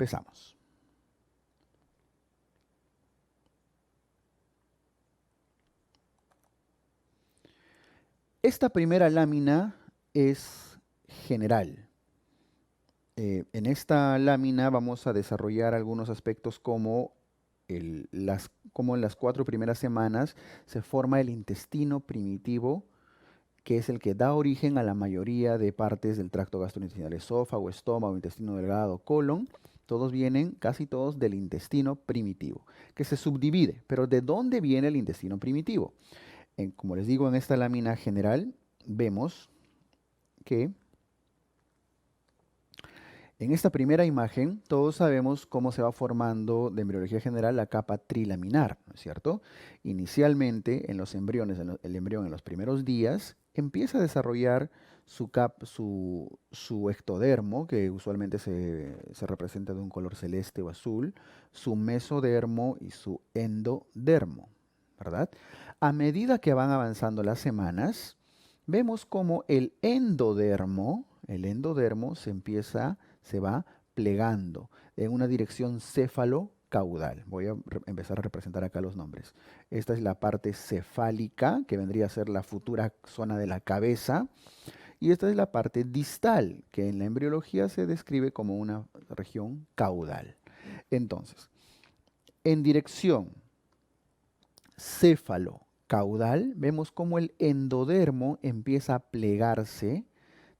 Empezamos. Esta primera lámina es general. En esta lámina vamos a desarrollar algunos aspectos como como en las 4 primeras semanas se forma el intestino primitivo, que es el que da origen a la mayoría de partes del tracto gastrointestinal: esófago, estómago, intestino delgado, colon. Todos vienen, casi todos, del intestino primitivo, que se subdivide. Pero ¿de dónde viene el intestino primitivo? Como les digo, en esta lámina general vemos que en esta primera imagen todos sabemos cómo se va formando de embriología general la capa trilaminar, ¿no es cierto? Inicialmente en los embriones, el embrión en los primeros días empieza a desarrollar su ectodermo, que usualmente se representa de un color celeste o azul, su mesodermo y su endodermo, ¿verdad? A medida que van avanzando las semanas, vemos como el endodermo se va plegando en una dirección céfalo-caudal. Voy a empezar a representar acá los nombres. Esta es la parte cefálica, que vendría a ser la futura zona de la cabeza. Y esta es la parte distal, que en la embriología se describe como una región caudal. Entonces, en dirección céfalo-caudal, vemos cómo el endodermo empieza a plegarse,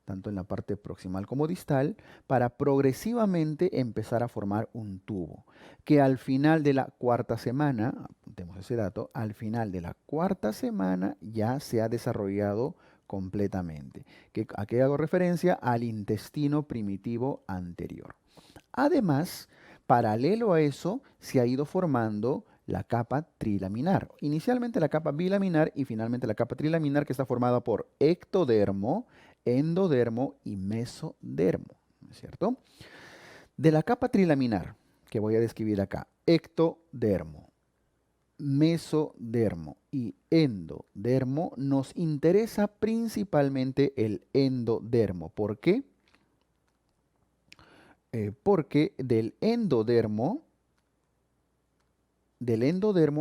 tanto en la parte proximal como distal, para progresivamente empezar a formar un tubo, que al final de la 4ª semana, apuntemos ese dato, al final de la 4ª semana ya se ha desarrollado completamente. ¿A qué hago referencia? Al intestino primitivo anterior. Además, paralelo a eso, se ha ido formando la capa trilaminar. Inicialmente la capa bilaminar y finalmente la capa trilaminar, que está formada por ectodermo, endodermo y mesodermo, ¿no es cierto? De la capa trilaminar, que voy a describir acá, ectodermo, mesodermo y endodermo, nos interesa principalmente el endodermo. ¿Por qué? Porque del endodermo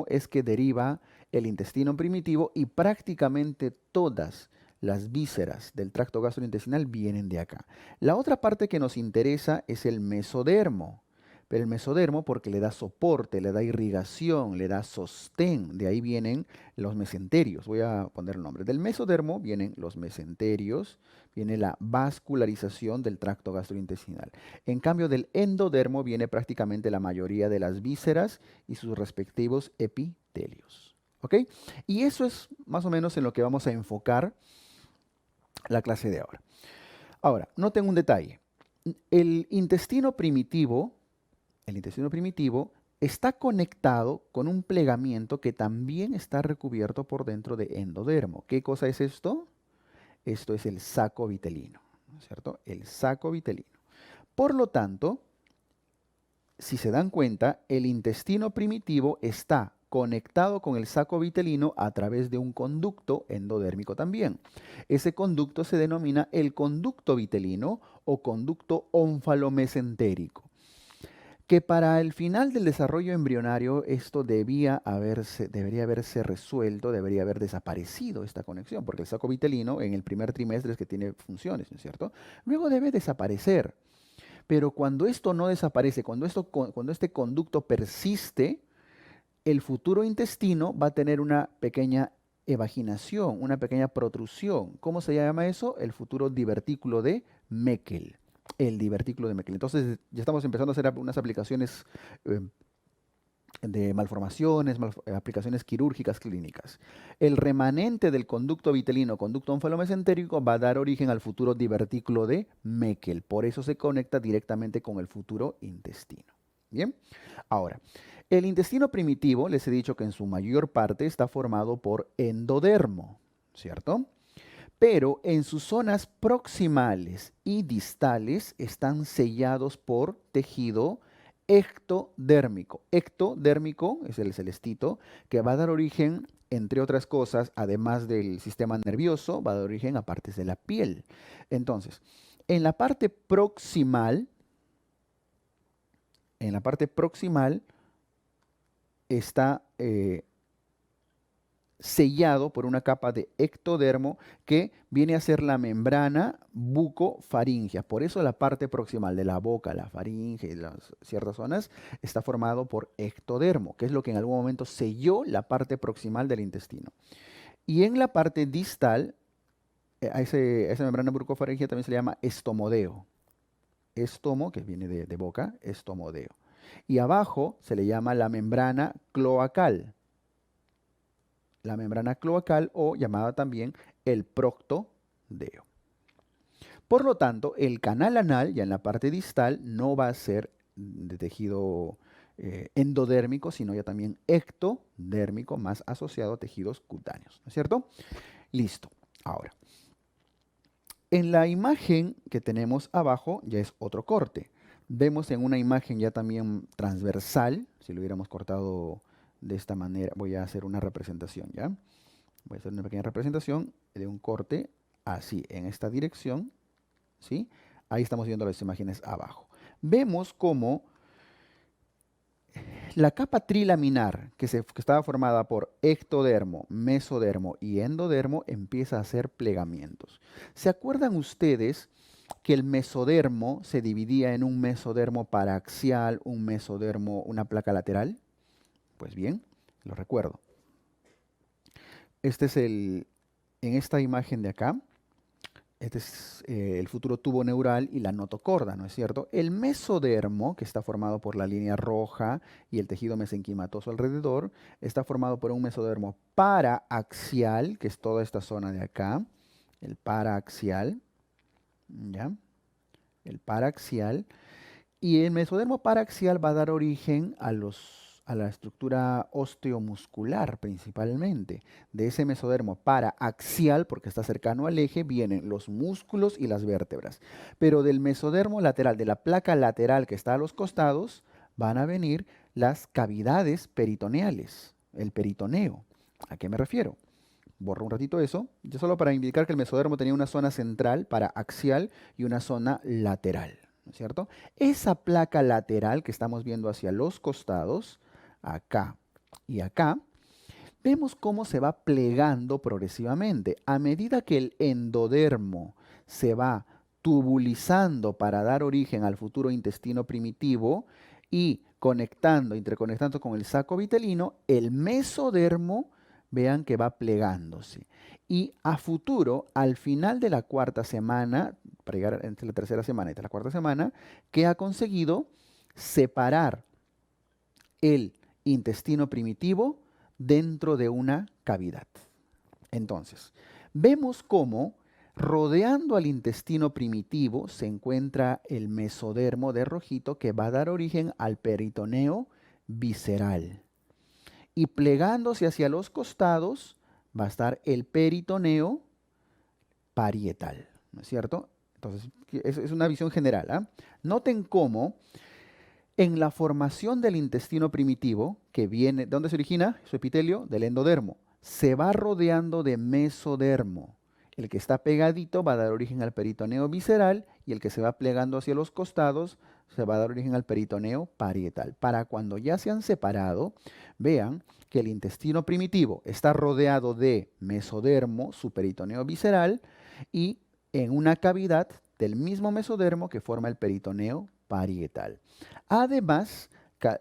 es que deriva el intestino primitivo y prácticamente todas las vísceras del tracto gastrointestinal vienen de acá. La otra parte que nos interesa es el mesodermo, pero el mesodermo porque le da soporte, le da irrigación, le da sostén. De ahí vienen los mesenterios. Voy a poner el nombre. Del mesodermo vienen los mesenterios, viene la vascularización del tracto gastrointestinal. En cambio, del endodermo viene prácticamente la mayoría de las vísceras y sus respectivos epitelios. ¿Ok? Y eso es más o menos en lo que vamos a enfocar la clase de ahora. Ahora, noten un detalle. El intestino primitivo está conectado con un plegamiento que también está recubierto por dentro de endodermo. ¿Qué cosa es esto? Esto es el saco vitelino, ¿no es cierto? El saco vitelino. Por lo tanto, si se dan cuenta, el intestino primitivo está conectado con el saco vitelino a través de un conducto endodérmico también. Ese conducto se denomina el conducto vitelino o conducto ónfalo-mesentérico, que para el final del desarrollo embrionario esto debería haberse resuelto, debería haber desaparecido esta conexión, porque el saco vitelino en el primer trimestre es que tiene funciones, ¿no es cierto? Luego debe desaparecer. Pero cuando esto no desaparece, cuando este conducto persiste, el futuro intestino va a tener una pequeña evaginación, una pequeña protrusión. ¿Cómo se llama eso? El futuro divertículo de Meckel. El divertículo de Meckel. Entonces ya estamos empezando a hacer unas aplicaciones eh, de malformaciones, aplicaciones quirúrgicas clínicas. El remanente del conducto vitelino, conducto ónfalo-mesentérico, va a dar origen al futuro divertículo de Meckel. Por eso se conecta directamente con el futuro intestino. Bien, ahora, el intestino primitivo, les he dicho que en su mayor parte está formado por endodermo, ¿cierto? Pero en sus zonas proximales y distales están sellados por tejido ectodérmico. Ectodérmico es el celestito que va a dar origen, entre otras cosas, además del sistema nervioso, va a dar origen a partes de la piel. Entonces, en la parte proximal En la parte proximal está sellado por una capa de ectodermo que viene a ser la membrana bucofaringea. Por eso la parte proximal de la boca, la faringe y las ciertas zonas está formado por ectodermo, que es lo que en algún momento selló la parte proximal del intestino. Y en la parte distal, a esa membrana bucofaringea también se le llama estomodeo. Estomo, que viene de boca, estomodeo. Y abajo se le llama la membrana cloacal. La membrana cloacal o llamada también el proctodeo. Por lo tanto, el canal anal, ya en la parte distal, no va a ser de tejido endodérmico, sino ya también ectodérmico, más asociado a tejidos cutáneos, ¿no es cierto? Listo. Ahora, en la imagen que tenemos abajo ya es otro corte. Vemos en una imagen ya también transversal, si lo hubiéramos cortado de esta manera, voy a hacer una representación, ¿ya? Voy a hacer una pequeña representación de un corte así, en esta dirección, ¿sí? Ahí estamos viendo las imágenes abajo. Vemos cómo la capa trilaminar, que estaba formada por ectodermo, mesodermo y endodermo, empieza a hacer plegamientos. ¿Se acuerdan ustedes que el mesodermo se dividía en un mesodermo paraxial, un mesodermo, una placa lateral? Pues bien, lo recuerdo. Este es en esta imagen de acá, este es el futuro tubo neural y la notocorda, ¿no es cierto? El mesodermo, que está formado por la línea roja y el tejido mesenquimatoso alrededor, está formado por un mesodermo paraaxial, que es toda esta zona de acá, el paraaxial, ¿ya? El paraaxial. Y el mesodermo paraaxial va a dar origen a la estructura osteomuscular principalmente. De ese mesodermo paraaxial, porque está cercano al eje, vienen los músculos y las vértebras. Pero del mesodermo lateral, de la placa lateral que está a los costados, van a venir las cavidades peritoneales, el peritoneo. ¿A qué me refiero? Borro un ratito eso, ya solo para indicar que el mesodermo tenía una zona central paraaxial y una zona lateral, ¿no es cierto? Esa placa lateral que estamos viendo hacia los costados, acá y acá, vemos cómo se va plegando progresivamente. A medida que el endodermo se va tubulizando para dar origen al futuro intestino primitivo y interconectando con el saco vitelino, el mesodermo, vean que va plegándose. Y a futuro, al final de la cuarta semana, para llegar entre la tercera semana y la cuarta semana, que ha conseguido separar el intestino primitivo dentro de una cavidad. Entonces, vemos cómo rodeando al intestino primitivo se encuentra el mesodermo de rojito que va a dar origen al peritoneo visceral. Y plegándose hacia los costados va a estar el peritoneo parietal, ¿no es cierto? Entonces, es una visión general, ¿ah? Noten cómo en la formación del intestino primitivo, que viene, ¿de dónde se origina? Su epitelio, del endodermo. Se va rodeando de mesodermo. El que está pegadito va a dar origen al peritoneo visceral y el que se va plegando hacia los costados se va a dar origen al peritoneo parietal. Para cuando ya se han separado, vean que el intestino primitivo está rodeado de mesodermo, su peritoneo visceral, y en una cavidad del mismo mesodermo que forma el peritoneo parietal. Además,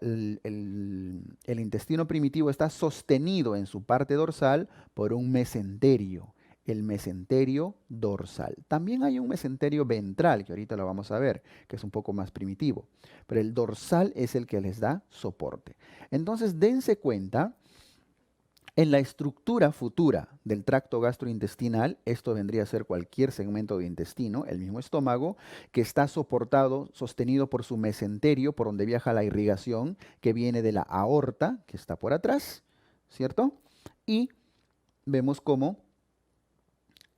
el intestino primitivo está sostenido en su parte dorsal por un mesenterio, el mesenterio dorsal. También hay un mesenterio ventral, que ahorita lo vamos a ver, que es un poco más primitivo, pero el dorsal es el que les da soporte. Entonces, dense cuenta, en la estructura futura del tracto gastrointestinal, esto vendría a ser cualquier segmento de intestino, el mismo estómago, que está sostenido por su mesenterio, por donde viaja la irrigación, que viene de la aorta, que está por atrás, ¿cierto? Y vemos cómo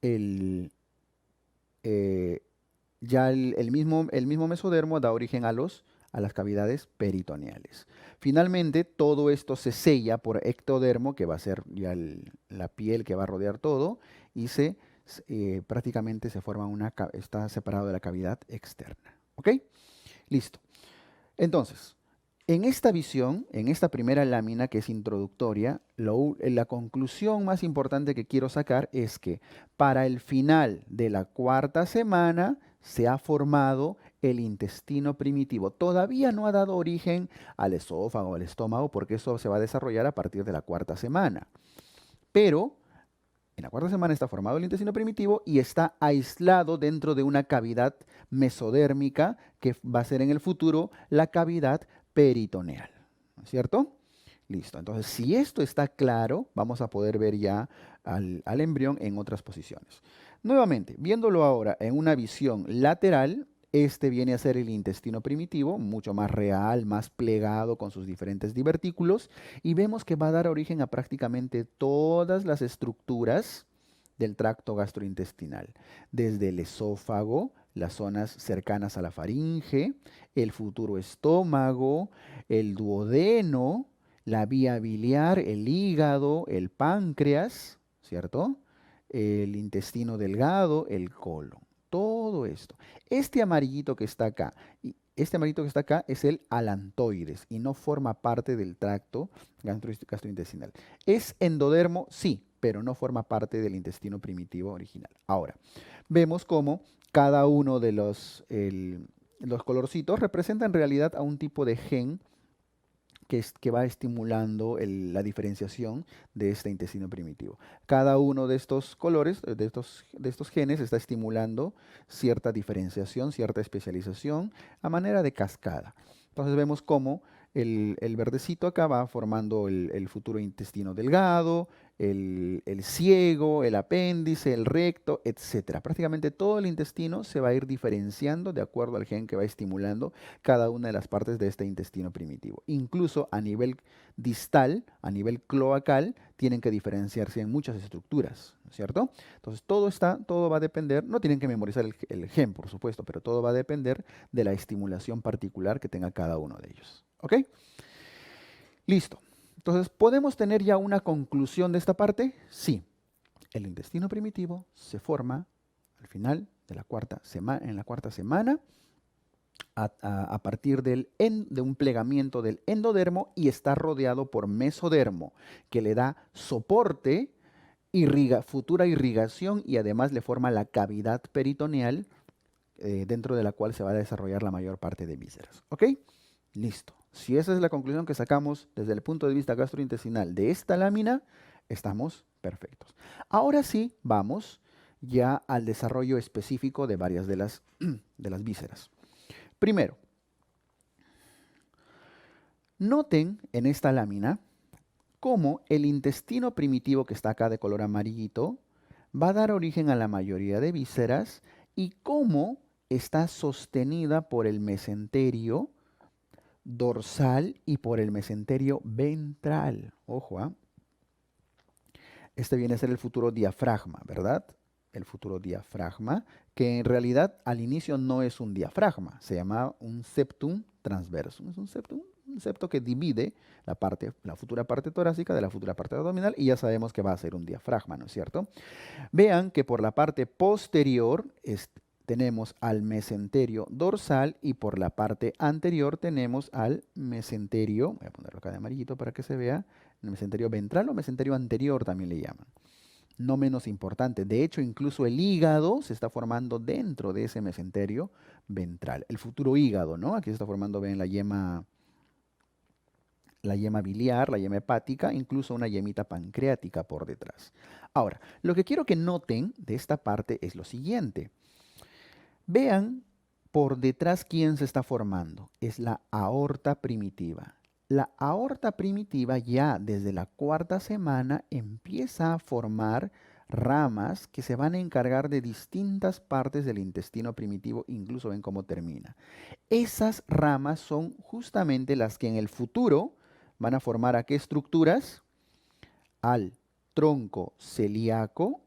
el, eh, ya el mismo mesodermo da origen a las cavidades peritoneales. Finalmente, todo esto se sella por ectodermo, que va a ser ya la piel que va a rodear todo, y prácticamente se forma está separado de la cavidad externa. ¿Ok? Listo. Entonces, En esta visión, en esta primera lámina que es introductoria, la conclusión más importante que quiero sacar es que para el final de la cuarta semana se ha formado el intestino primitivo. Todavía no ha dado origen al esófago, al estómago, porque eso se va a desarrollar a partir de la cuarta semana. Pero en la cuarta semana está formado el intestino primitivo y está aislado dentro de una cavidad mesodérmica que va a ser en el futuro la cavidad peritoneal. ¿No es cierto? Listo. Entonces, si esto está claro, vamos a poder ver ya al embrión en otras posiciones. Nuevamente, viéndolo ahora en una visión lateral, este viene a ser el intestino primitivo, mucho más real, más plegado con sus diferentes divertículos, y vemos que va a dar origen a prácticamente todas las estructuras del tracto gastrointestinal, desde el esófago, las zonas cercanas a la faringe, el futuro estómago, el duodeno, la vía biliar, el hígado, el páncreas, ¿cierto? El intestino delgado, el colon. Todo esto. Este amarillito que está acá, este amarillito que está acá es el alantoides y no forma parte del tracto gastrointestinal. ¿Es endodermo? Sí, pero no forma parte del intestino primitivo original. Ahora, vemos cómo cada uno de los colorcitos representa en realidad a un tipo de gen que va estimulando la diferenciación de este intestino primitivo. Cada uno de estos colores, de estos genes, está estimulando cierta diferenciación, cierta especialización a manera de cascada. Entonces vemos cómo el verdecito acá va formando el futuro intestino delgado, el ciego, el apéndice, el recto, etcétera. Prácticamente todo el intestino se va a ir diferenciando de acuerdo al gen que va estimulando cada una de las partes de este intestino primitivo. Incluso a nivel distal, a nivel cloacal, tienen que diferenciarse en muchas estructuras, ¿no es cierto? Entonces todo va a depender, no tienen que memorizar el gen, por supuesto, pero todo va a depender de la estimulación particular que tenga cada uno de ellos. ¿Ok? Listo. Entonces, ¿podemos tener ya una conclusión de esta parte? Sí. El intestino primitivo se forma al final de la cuarta semana, en la cuarta semana a partir de un plegamiento del endodermo y está rodeado por mesodermo, que le da soporte, futura irrigación y además le forma la cavidad peritoneal dentro de la cual se va a desarrollar la mayor parte de vísceras. ¿Ok? Listo. Si esa es la conclusión que sacamos desde el punto de vista gastrointestinal de esta lámina, estamos perfectos. Ahora sí, vamos ya al desarrollo específico de varias de las vísceras. Primero, noten en esta lámina cómo el intestino primitivo que está acá de color amarillito va a dar origen a la mayoría de vísceras y cómo está sostenida por el mesenterio dorsal y por el mesenterio ventral. Ojo, ¿ah? Este viene a ser el futuro diafragma, ¿verdad? El futuro diafragma, que en realidad al inicio no es un diafragma, se llama un septum transversum. Es un septo que divide la futura parte torácica de la futura parte abdominal y ya sabemos que va a ser un diafragma, ¿no es cierto? Vean que por la parte posterior tenemos al mesenterio dorsal y por la parte anterior tenemos al mesenterio, voy a ponerlo acá de amarillito para que se vea, el mesenterio ventral o mesenterio anterior también le llaman. No menos importante, de hecho incluso el hígado se está formando dentro de ese mesenterio ventral. El futuro hígado, ¿no? Aquí se está formando, ven, la yema biliar, la yema hepática, incluso una yemita pancreática por detrás. Ahora, lo que quiero que noten de esta parte es lo siguiente. Vean por detrás quién se está formando. Es la aorta primitiva. La aorta primitiva ya desde la cuarta semana empieza a formar ramas que se van a encargar de distintas partes del intestino primitivo, incluso ven cómo termina. Esas ramas son justamente las que en el futuro van a formar a qué estructuras? Al tronco celíaco,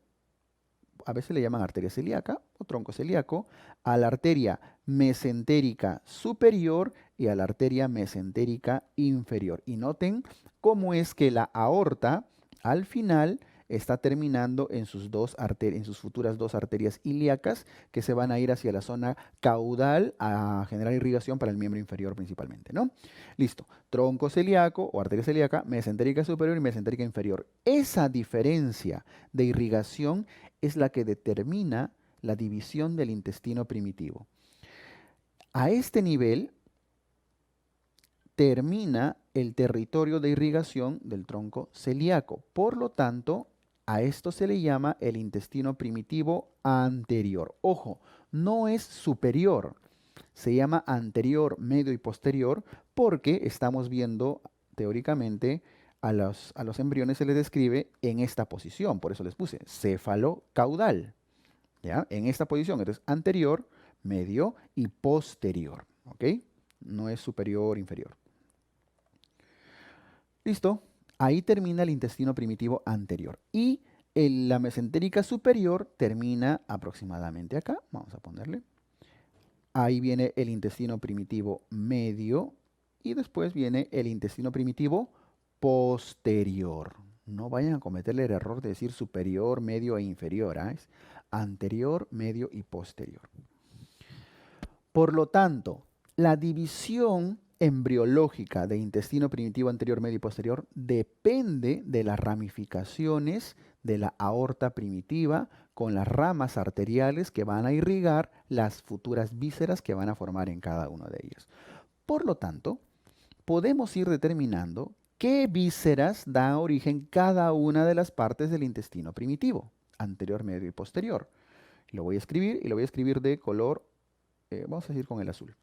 a veces le llaman arteria celíaca o tronco celíaco, a la arteria mesentérica superior y a la arteria mesentérica inferior. Y noten cómo es que la aorta al final está terminando en sus futuras dos arterias ilíacas que se van a ir hacia la zona caudal a generar irrigación para el miembro inferior principalmente, ¿no? Listo. Tronco celíaco o arteria celíaca, mesentérica superior y mesentérica inferior. Esa diferencia de irrigación es la que determina la división del intestino primitivo. A este nivel termina el territorio de irrigación del tronco celíaco. Por lo tanto, a esto se le llama el intestino primitivo anterior. Ojo, no es superior, se llama anterior, medio y posterior porque estamos viendo teóricamente a los embriones se les describe en esta posición, por eso les puse céfalo caudal, ¿ya? En esta posición, entonces anterior, medio y posterior, ¿ok? No es superior, inferior. ¿Listo? Ahí termina el intestino primitivo anterior. Y la mesentérica superior termina aproximadamente acá. Vamos a ponerle. Ahí viene el intestino primitivo medio y después viene el intestino primitivo posterior. No vayan a cometerle el error de decir superior, medio e inferior. Es anterior, medio y posterior. Por lo tanto, la división embriológica de intestino primitivo anterior, medio y posterior depende de las ramificaciones de la aorta primitiva con las ramas arteriales que van a irrigar las futuras vísceras que van a formar en cada una de ellas. Por lo tanto, podemos ir determinando qué vísceras da origen cada una de las partes del intestino primitivo, anterior, medio y posterior. Lo voy a escribir y lo voy a escribir de color, vamos a decir con el azul.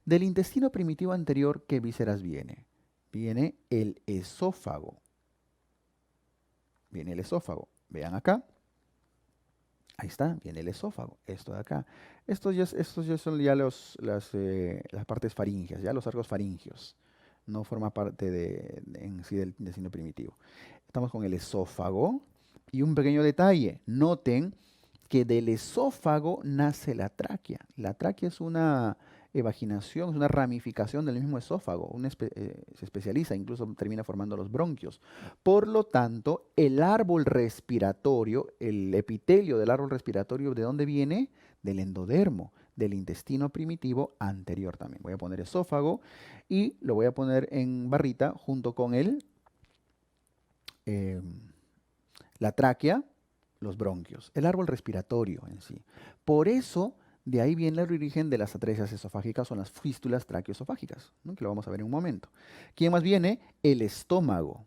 Del intestino primitivo anterior, ¿qué vísceras viene? Viene el esófago. Viene el esófago. Vean acá. Ahí está, viene el esófago. Esto de acá. Estos ya son ya las partes faríngeas, ya los arcos faringios. No forma parte en sí del intestino primitivo. Estamos con el esófago. Y un pequeño detalle. Noten que del esófago nace la tráquea. La tráquea es una evaginación, es una ramificación del mismo esófago, se especializa, incluso termina formando los bronquios. Por lo tanto, el árbol respiratorio, el epitelio del árbol respiratorio, ¿de dónde viene? Del endodermo, del intestino primitivo anterior también. Voy a poner esófago y lo voy a poner en barrita junto con la tráquea, los bronquios, el árbol respiratorio en sí. Por eso, de ahí viene el origen de las atresias esofágicas o las fístulas traqueoesofágicas, ¿no? Que lo vamos a ver en un momento. ¿Quién más viene? El estómago.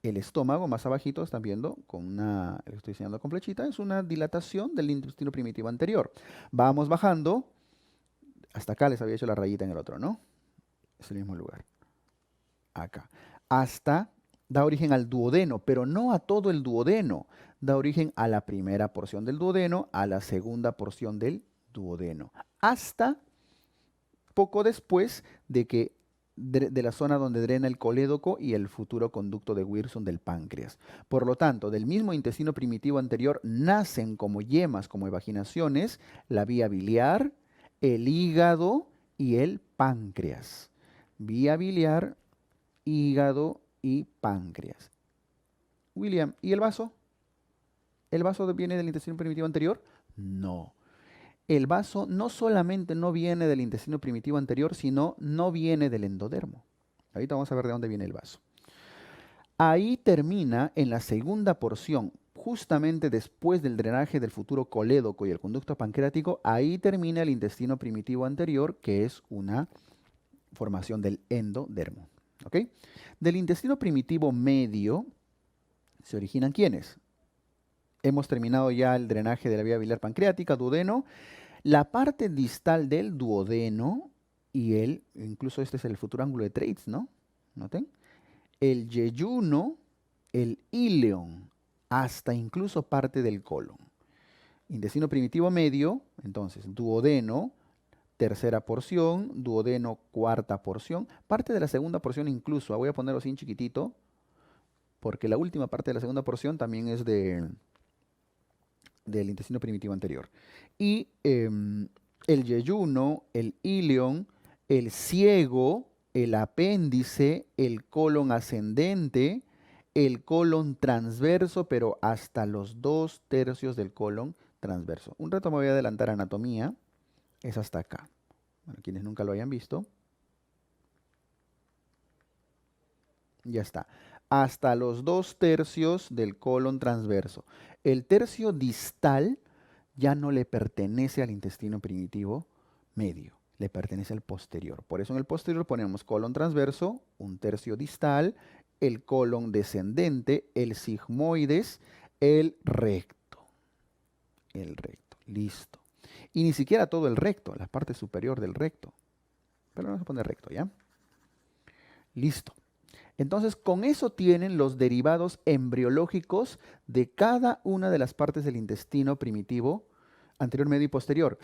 El estómago, más abajito, están viendo, lo estoy enseñando con flechita, es una dilatación del intestino primitivo anterior. Vamos bajando, hasta acá les había hecho la rayita en el otro, ¿no? Es el mismo lugar. Acá. Da origen al duodeno, pero no a todo el duodeno. Da origen a la primera porción del duodeno, a la segunda porción del duodeno, hasta poco después de la zona donde drena el colédoco y el futuro conducto de Wilson del páncreas. Por lo tanto, del mismo intestino primitivo anterior nacen como yemas, como evaginaciones, la vía biliar, el hígado y el páncreas. Vía biliar, hígado y páncreas. William, ¿y el vaso? ¿El vaso viene del intestino primitivo anterior? No. El vaso no solamente no viene del intestino primitivo anterior, sino no viene del endodermo. Ahorita vamos a ver de dónde viene el vaso. Ahí termina en la segunda porción, justamente después del drenaje del futuro colédoco y el conducto pancreático, ahí termina el intestino primitivo anterior, que es una formación del endodermo. ¿Ok? Del intestino primitivo medio se originan ¿quiénes? Hemos terminado ya el drenaje de la vía biliar pancreática, duodeno. La parte distal del duodeno y incluso este es el futuro ángulo de Treitz, ¿no? Noten. El yeyuno, el íleon, hasta incluso parte del colon. Intestino primitivo medio, entonces duodeno, tercera porción, duodeno, cuarta porción, parte de la segunda porción incluso, voy a ponerlo así en chiquitito, porque la última parte de la segunda porción también es del intestino primitivo anterior. Y el yeyuno, el íleon, el ciego, el apéndice, el colon ascendente, el colon transverso, pero hasta los 2/3 del colon transverso. Un rato me voy a adelantar a anatomía, es hasta acá. Bueno, quienes nunca lo hayan visto, ya está. Hasta los 2/3 del colon transverso. El tercio distal ya no le pertenece al intestino primitivo medio, le pertenece al posterior. Por eso en el posterior ponemos colon transverso, un tercio distal, el colon descendente, el sigmoides, el recto. El recto, listo. Y ni siquiera todo el recto, la parte superior del recto. Pero vamos a poner recto, ¿ya? Listo. Entonces, con eso tienen los derivados embriológicos de cada una de las partes del intestino primitivo, anterior, medio y posterior.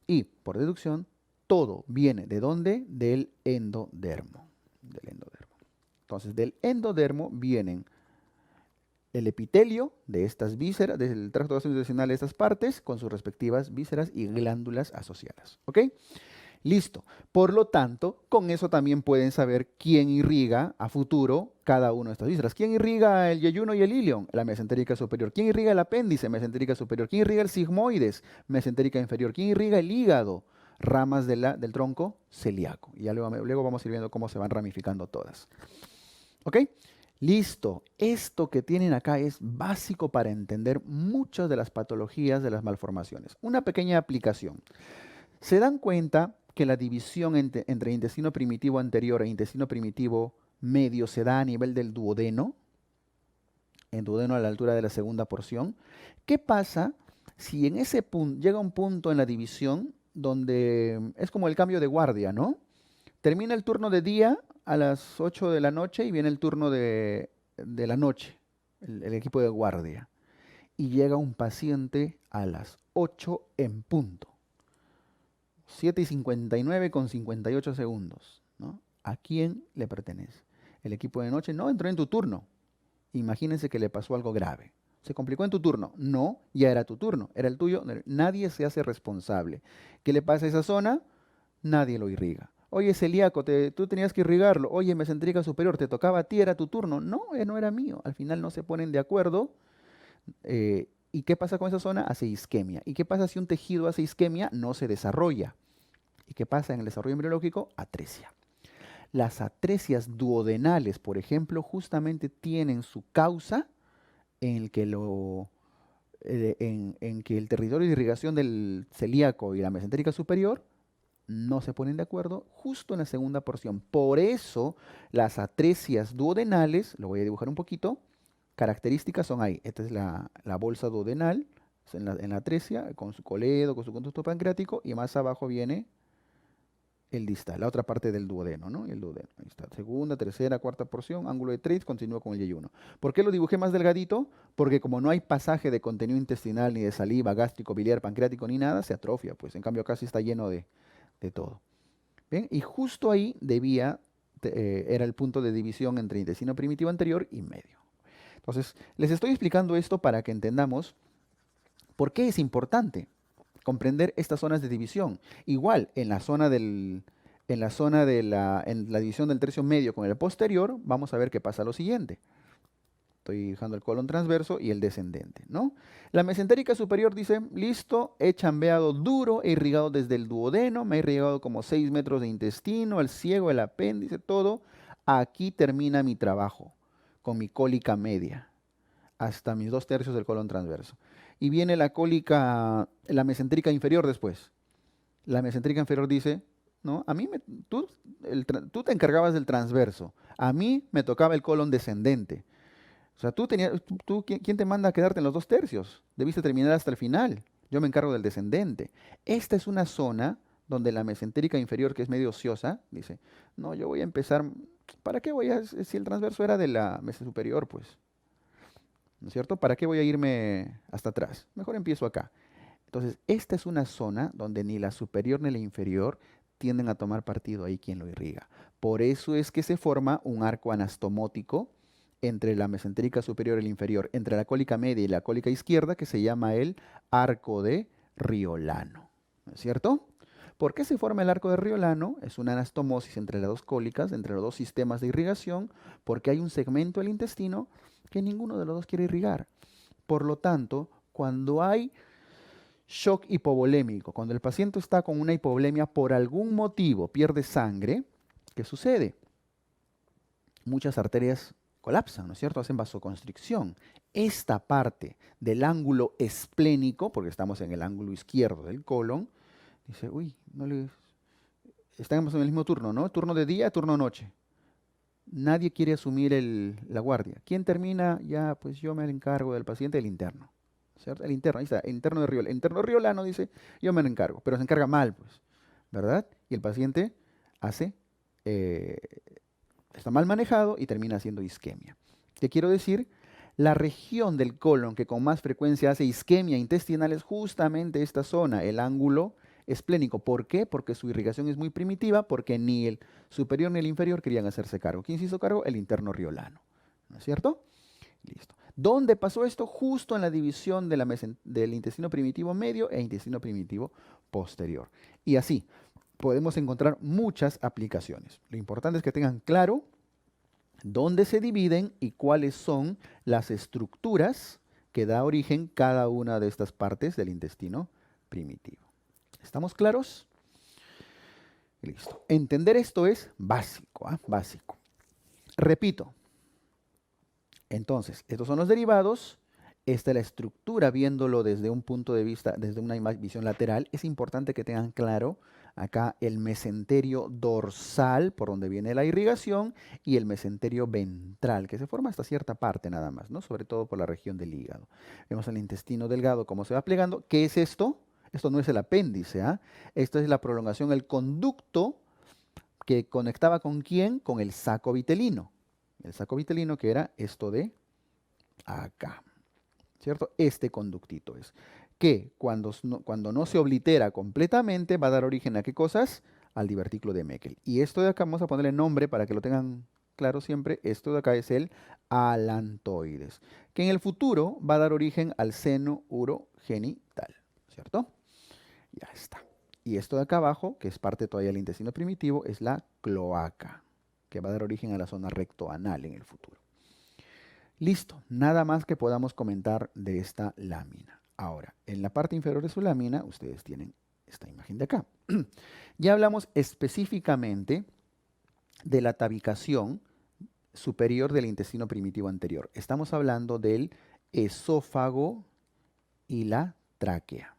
Y, por deducción, todo viene ¿de dónde? Del endodermo. Del endodermo. Entonces, del endodermo vienen el epitelio de estas vísceras, del tracto gastrointestinal de estas partes, con sus respectivas vísceras y glándulas asociadas. ¿Ok? Listo. Por lo tanto, con eso también pueden saber quién irriga a futuro cada una de estas vísceras. ¿Quién irriga el yeyuno y el ilion? La mesentérica superior. ¿Quién irriga el apéndice? Mesentérica superior. ¿Quién irriga el sigmoides? Mesentérica inferior. ¿Quién irriga el hígado? Ramas del tronco celíaco. Y ya luego vamos a ir viendo cómo se van ramificando todas. ¿Ok? Listo. Esto que tienen acá es básico para entender muchas de las patologías de las malformaciones. Una pequeña aplicación. ¿Se dan cuenta que la división entre intestino primitivo anterior e intestino primitivo medio se da a nivel del duodeno? El duodeno a la altura de la segunda porción. ¿Qué pasa si en ese punto llega un punto en la división donde es como el cambio de guardia, ¿no? Termina el turno de día a las 8 de la noche y viene el turno de la noche, el equipo de guardia. Y llega un paciente a las 8 en punto. 7:59 con 58 segundos, ¿no? ¿A quién le pertenece? El equipo de noche no entró en tu turno. Imagínense que le pasó algo grave. ¿Se complicó en tu turno? No, ya era tu turno, era el tuyo. Nadie se hace responsable. ¿Qué le pasa a esa zona? Nadie lo irriga. Oye, celíaco, tú tenías que irrigarlo. Oye, mesentérica superior, te tocaba a ti, era tu turno. No, no era mío. Al final no se ponen de acuerdo. ¿Y qué pasa con esa zona? Hace isquemia. ¿Y qué pasa si un tejido hace isquemia? No se desarrolla. ¿Y qué pasa en el desarrollo embriológico? Atresia. Las atresias duodenales, por ejemplo, justamente tienen su causa en que, en que el territorio de irrigación del celíaco y la mesentérica superior no se ponen de acuerdo justo en la segunda porción. Por eso las atresias duodenales, lo voy a dibujar un poquito, características son ahí. Esta es la bolsa duodenal, en la atresia, con su coledo, con su conducto pancreático, y más abajo viene el distal, la otra parte del duodeno, ¿no? El duodeno, ahí está, segunda, tercera, cuarta porción, ángulo de Treitz, continúa con el yeyuno. ¿Por qué lo dibujé más delgadito? Porque como no hay pasaje de contenido intestinal, ni de saliva, gástrico, biliar, pancreático, ni nada, se atrofia, pues en cambio acá sí está lleno de todo. ¿Bien? Y justo ahí era el punto de división entre intestino primitivo anterior y medio. Entonces, les estoy explicando esto para que entendamos por qué es importante comprender estas zonas de división. Igual, en la división del tercio medio con el posterior, vamos a ver que pasa lo siguiente. Estoy dejando el colon transverso y el descendente, ¿no? La mesentérica superior dice, listo, he chambeado duro, he irrigado desde el duodeno, me he irrigado como 6 metros de intestino, el ciego, el apéndice, todo. Aquí termina mi trabajo, con mi cólica media, hasta mis 2/3 del colon transverso. Y viene la mesentérica inferior después. La mesentérica inferior dice, ¿no? Tú te encargabas del transverso, a mí me tocaba el colon descendente. O sea, ¿quién te manda a quedarte en los 2/3? Debiste terminar hasta el final. Yo me encargo del descendente. Esta es una zona donde la mesentérica inferior, que es medio ociosa, dice, no, yo voy a empezar, ¿para qué si el transverso era de la mesa superior, pues? ¿No es cierto? ¿Para qué voy a irme hasta atrás? Mejor empiezo acá. Entonces, esta es una zona donde ni la superior ni la inferior tienden a tomar partido ahí quien lo irriga. Por eso es que se forma un arco anastomótico entre la mesentérica superior y la inferior, entre la cólica media y la cólica izquierda, que se llama el arco de Riolano. ¿No es cierto? ¿Por qué se forma el arco de Riolano? Es una anastomosis entre las dos cólicas, entre los dos sistemas de irrigación, porque hay un segmento del intestino que ninguno de los dos quiere irrigar. Por lo tanto, cuando hay shock hipovolémico, cuando el paciente está con una hipovolemia por algún motivo, pierde sangre, ¿qué sucede? Muchas arterias colapsan, ¿no es cierto? Hacen vasoconstricción. Esta parte del ángulo esplénico, porque estamos en el ángulo izquierdo del colon, dice, uy, no le... Estamos en el mismo turno, ¿no? Turno de día, turno noche. Nadie quiere asumir la guardia. ¿Quién termina? Ya, pues yo me encargo del paciente, el interno. ¿Cierto? El interno, ahí está, el interno de Riola. El interno riolano dice, yo me lo encargo, pero se encarga mal, pues, ¿verdad? Y el paciente hace, eh, está mal manejado y termina haciendo isquemia. ¿Qué quiero decir? La región del colon que con más frecuencia hace isquemia intestinal es justamente esta zona, el ángulo esplénico. ¿Por qué? Porque su irrigación es muy primitiva, porque ni el superior ni el inferior querían hacerse cargo. ¿Quién se hizo cargo? El interno riolano. ¿No es cierto? Listo. ¿Dónde pasó esto? Justo en la división de del intestino primitivo medio e intestino primitivo posterior. Y así podemos encontrar muchas aplicaciones. Lo importante es que tengan claro dónde se dividen y cuáles son las estructuras que da origen cada una de estas partes del intestino primitivo. ¿Estamos claros? Listo. Entender esto es básico, ¿ah? Básico. Repito. Entonces, estos son los derivados. Esta es la estructura, viéndolo desde un punto de vista, desde una visión lateral. Es importante que tengan claro acá el mesenterio dorsal, por donde viene la irrigación, y el mesenterio ventral, que se forma hasta cierta parte nada más, ¿no? Sobre todo por la región del hígado. Vemos el intestino delgado, cómo se va plegando. ¿Qué es esto? Esto no es el apéndice, ¿ah? Esto es la prolongación, el conducto que conectaba con quién, con el saco vitelino. El saco vitelino que era esto de acá, ¿cierto? Este conductito es. Que cuando no se oblitera completamente va a dar origen a qué cosas? Al divertículo de Meckel. Y esto de acá vamos a ponerle nombre para que lo tengan claro siempre. Esto de acá es el alantoides, que en el futuro va a dar origen al seno urogenital, ¿cierto? Ya está. Y esto de acá abajo, que es parte todavía del intestino primitivo, es la cloaca, que va a dar origen a la zona rectoanal en el futuro. Listo, nada más que podamos comentar de esta lámina. Ahora, en la parte inferior de su lámina, ustedes tienen esta imagen de acá. Ya hablamos específicamente de la tabicación superior del intestino primitivo anterior. Estamos hablando del esófago y la tráquea.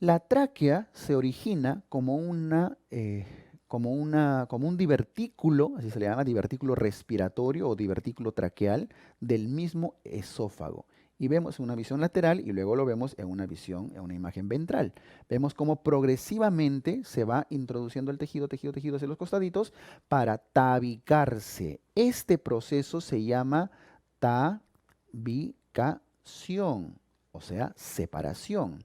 La tráquea se origina como un divertículo, así se le llama, divertículo respiratorio o divertículo traqueal del mismo esófago. Y vemos en una visión lateral y luego lo vemos en una visión, en una imagen ventral. Vemos cómo progresivamente se va introduciendo el tejido hacia los costaditos para tabicarse. Este proceso se llama tabicación, o sea, separación.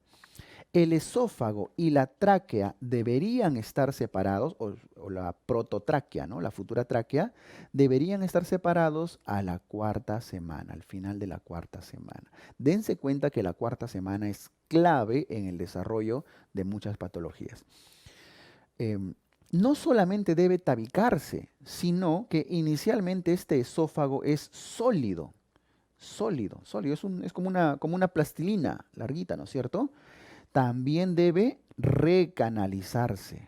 El esófago y la tráquea deberían estar separados, o la prototráquea, ¿no? La futura tráquea, deberían estar separados a la cuarta semana, al final de la cuarta semana. Dense cuenta que la cuarta semana es clave en el desarrollo de muchas patologías. No solamente debe tabicarse, sino que inicialmente este esófago es sólido. Sólido. Es como una plastilina larguita, ¿no es cierto? También debe recanalizarse.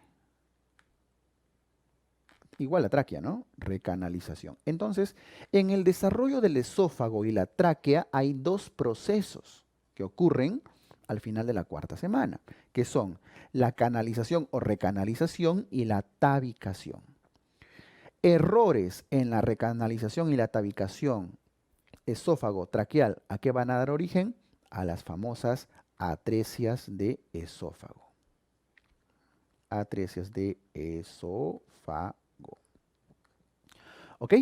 Igual la tráquea, ¿no? Recanalización. Entonces, en el desarrollo del esófago y la tráquea hay dos procesos que ocurren al final de la cuarta semana, que son la canalización o recanalización y la tabicación. Errores en la recanalización y la tabicación esófago traqueal, ¿a qué van a dar origen? A las famosas atresias de esófago. Atresias de esófago. ¿Ok?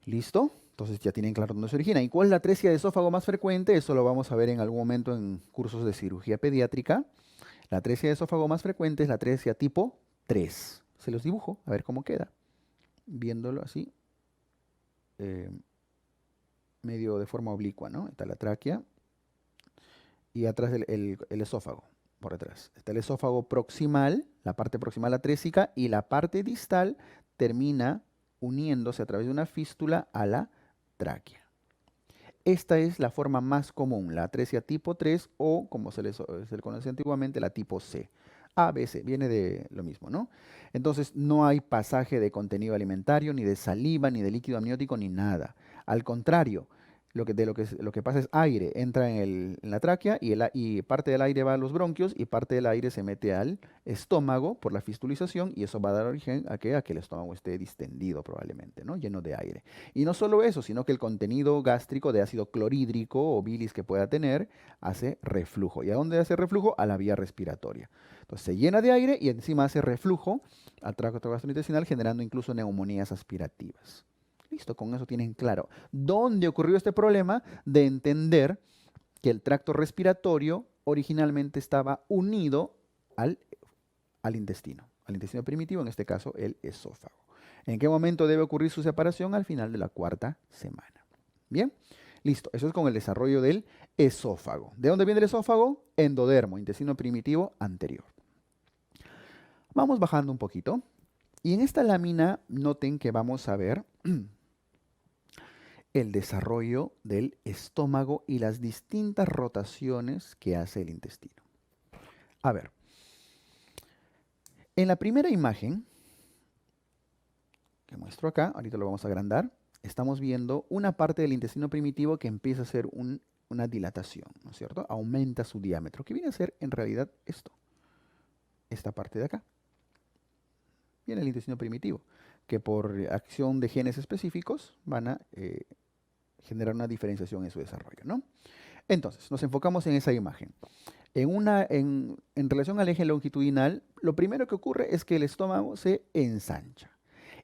¿Listo? Entonces ya tienen claro dónde se origina. ¿Y cuál es la atresia de esófago más frecuente? Eso lo vamos a ver en algún momento en cursos de cirugía pediátrica. La atresia de esófago más frecuente es la atresia tipo 3. Se los dibujo, a ver cómo queda. Viéndolo así, medio de forma oblicua, ¿no? Está la tráquea y atrás el esófago, por detrás. Está el esófago proximal, la parte proximal atrésica, y la parte distal termina uniéndose a través de una fístula a la tráquea. Esta es la forma más común, la atresia tipo 3 o, como se le conoce antiguamente, la tipo C. A, B, C, viene de lo mismo, ¿no? Entonces, no hay pasaje de contenido alimentario, ni de saliva, ni de líquido amniótico, ni nada. Al contrario, lo que pasa es aire, entra en la tráquea y parte del aire va a los bronquios y parte del aire se mete al estómago por la fistulización y eso va a dar origen a que el estómago esté distendido probablemente, ¿no? Lleno de aire. Y no solo eso, sino que el contenido gástrico de ácido clorhídrico o bilis que pueda tener hace reflujo. ¿Y a dónde hace reflujo? A la vía respiratoria. Entonces se llena de aire y encima hace reflujo al tracto gastrointestinal generando incluso neumonías aspirativas. Listo, con eso tienen claro dónde ocurrió este problema de entender que el tracto respiratorio originalmente estaba unido al intestino primitivo, en este caso el esófago. ¿En qué momento debe ocurrir su separación? Al final de la cuarta semana. Bien, listo, eso es con el desarrollo del esófago. ¿De dónde viene el esófago? Endodermo, intestino primitivo anterior. Vamos bajando un poquito y en esta lámina noten que vamos a ver el desarrollo del estómago y las distintas rotaciones que hace el intestino. A ver, en la primera imagen que muestro acá, ahorita lo vamos a agrandar, estamos viendo una parte del intestino primitivo que empieza a hacer una dilatación, ¿no es cierto? Aumenta su diámetro, que viene a ser en realidad esta parte de acá. Viene el intestino primitivo, que por acción de genes específicos van a generar una diferenciación en su desarrollo, ¿no? Entonces, nos enfocamos en esa imagen. En relación al eje longitudinal, lo primero que ocurre es que el estómago se ensancha.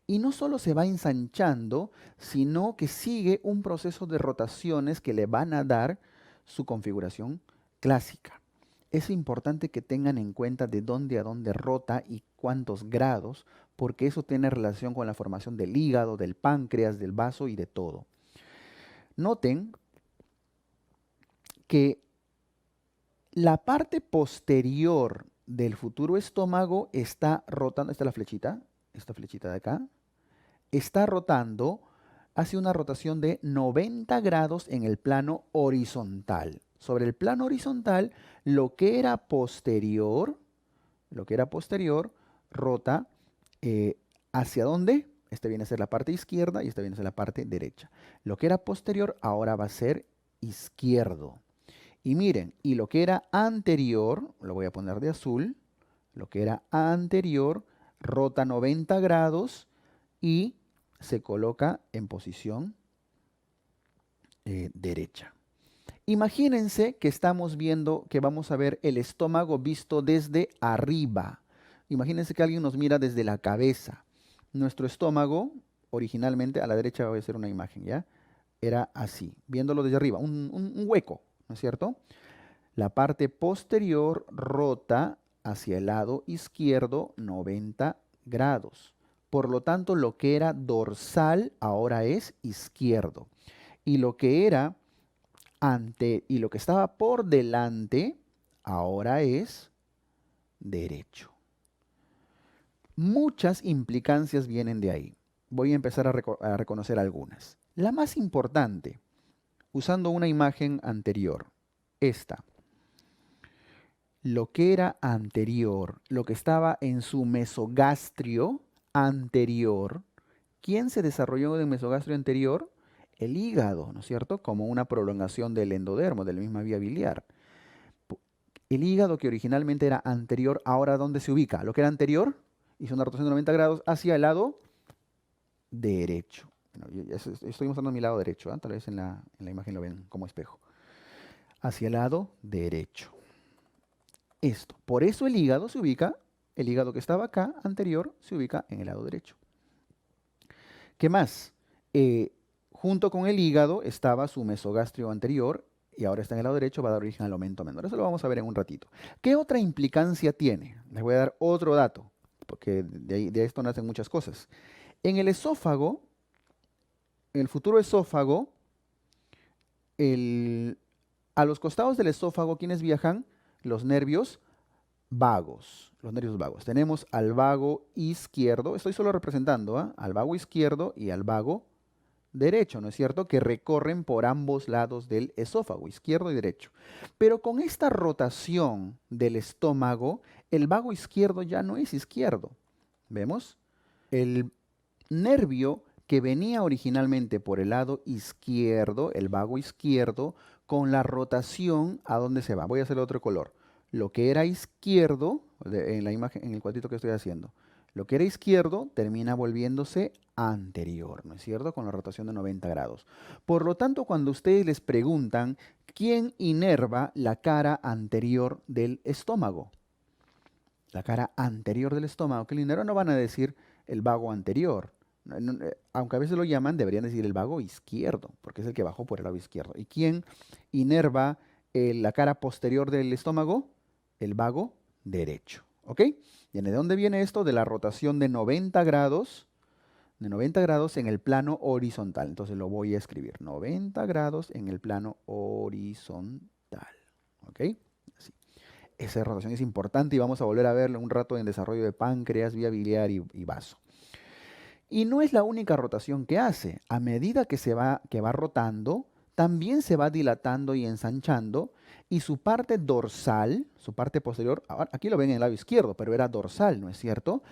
Y no solo se va ensanchando, sino que sigue un proceso de rotaciones que le van a dar su configuración clásica. Es importante que tengan en cuenta de dónde a dónde rota y cuántos grados, porque eso tiene relación con la formación del hígado, del páncreas, del vaso y de todo. Noten que la parte posterior del futuro estómago está rotando, esta flechita de acá, está rotando, hace una rotación de 90 grados en el plano horizontal. Sobre el plano horizontal, lo que era posterior, rota ¿hacia dónde? Esta viene a ser la parte izquierda y esta viene a ser la parte derecha. Lo que era posterior ahora va a ser izquierdo. Y miren, y lo que era anterior, lo voy a poner de azul, lo que era anterior rota 90 grados y se coloca en posición derecha. Imagínense que estamos viendo, que vamos a ver el estómago visto desde arriba. Imagínense que alguien nos mira desde la cabeza. Nuestro estómago, originalmente, a la derecha voy a hacer una imagen, ¿ya? Era así, viéndolo desde arriba, un hueco, ¿no es cierto? La parte posterior rota hacia el lado izquierdo 90 grados. Por lo tanto, lo que era dorsal ahora es izquierdo. Y lo que era y lo que estaba por delante ahora es derecho. Muchas implicancias vienen de ahí. Voy a empezar a reconocer algunas. La más importante, usando una imagen anterior, esta. Lo que era anterior, lo que estaba en su mesogastrio anterior, ¿quién se desarrolló en el mesogastrio anterior? El hígado, ¿no es cierto? Como una prolongación del endodermo, de la misma vía biliar. El hígado que originalmente era anterior, ahora ¿dónde se ubica? Lo que era anterior hizo una rotación de 90 grados hacia el lado derecho. Bueno, estoy mostrando mi lado derecho, ¿eh? Tal vez en la imagen lo ven como espejo. Hacia el lado derecho. Esto. Por eso el hígado se ubica, el hígado que estaba acá, anterior, se ubica en el lado derecho. ¿Qué más? Junto con el hígado estaba su mesogastrio anterior y ahora está en el lado derecho, va a dar origen al aumento menor. Eso lo vamos a ver en un ratito. ¿Qué otra implicancia tiene? Les voy a dar otro dato, porque de esto nacen muchas cosas. En el esófago, en el futuro esófago, a los costados del esófago, ¿quiénes viajan? Los nervios vagos, los nervios vagos. Tenemos al vago izquierdo, estoy solo representando, ¿ah? Al vago izquierdo y al vago derecho, ¿no es cierto? Que recorren por ambos lados del esófago, izquierdo y derecho. Pero con esta rotación del estómago, el vago izquierdo ya no es izquierdo. ¿Vemos? El nervio que venía originalmente por el lado izquierdo, el vago izquierdo, con la rotación, ¿a dónde se va? Voy a hacer otro color. Lo que era izquierdo, en la imagen, en el cuadrito que estoy haciendo, lo que era izquierdo termina volviéndose anterior, ¿no es cierto? Con la rotación de 90 grados. Por lo tanto, cuando ustedes les preguntan, ¿quién inerva la cara anterior del estómago? La cara anterior del estómago, que el inerva no van a decir el vago anterior. Aunque a veces lo llaman, deberían decir el vago izquierdo, porque es el que bajó por el lado izquierdo. ¿Y quién inerva la cara posterior del estómago? El vago derecho. ¿Ok? ¿Y de dónde viene esto? De la rotación de 90 grados en el plano horizontal. Entonces lo voy a escribir. 90 grados en el plano horizontal. ¿Ok? Así. Esa rotación es importante y vamos a volver a verlo un rato en desarrollo de páncreas, vía biliar y vaso. Y no es la única rotación que hace. A medida que va rotando, también se va dilatando y ensanchando y su parte dorsal, su parte posterior, aquí lo ven en el lado izquierdo, pero era dorsal, ¿no es cierto?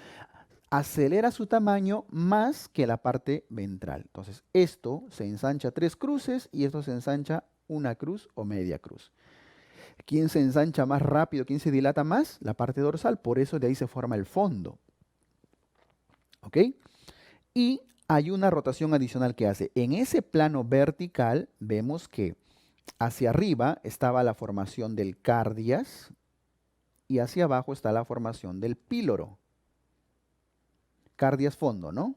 Acelera su tamaño más que la parte ventral. Entonces, esto se ensancha 3 cruces y esto se ensancha una cruz o media cruz. ¿Quién se ensancha más rápido? ¿Quién se dilata más? La parte dorsal. Por eso de ahí se forma el fondo. ¿Ok? Y hay una rotación adicional que hace. En ese plano vertical vemos que hacia arriba estaba la formación del cardias y hacia abajo está la formación del píloro. Cardias fondo, ¿no?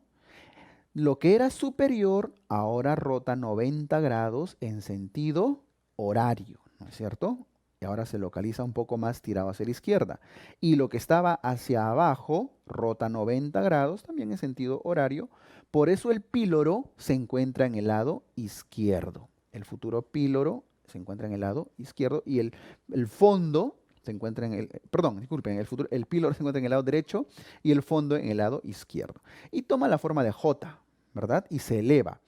Lo que era superior ahora rota 90 grados en sentido horario, ¿no es cierto? Y ahora se localiza un poco más tirado hacia la izquierda. Y lo que estaba hacia abajo rota 90 grados también en sentido horario. Por eso el píloro se encuentra en el lado izquierdo. El futuro píloro se encuentra en el lado izquierdo y el fondo se encuentra en el, perdón, disculpen, el píloro se encuentra en el lado derecho y el fondo en el lado izquierdo. Y toma la forma de J, ¿verdad? Y se eleva.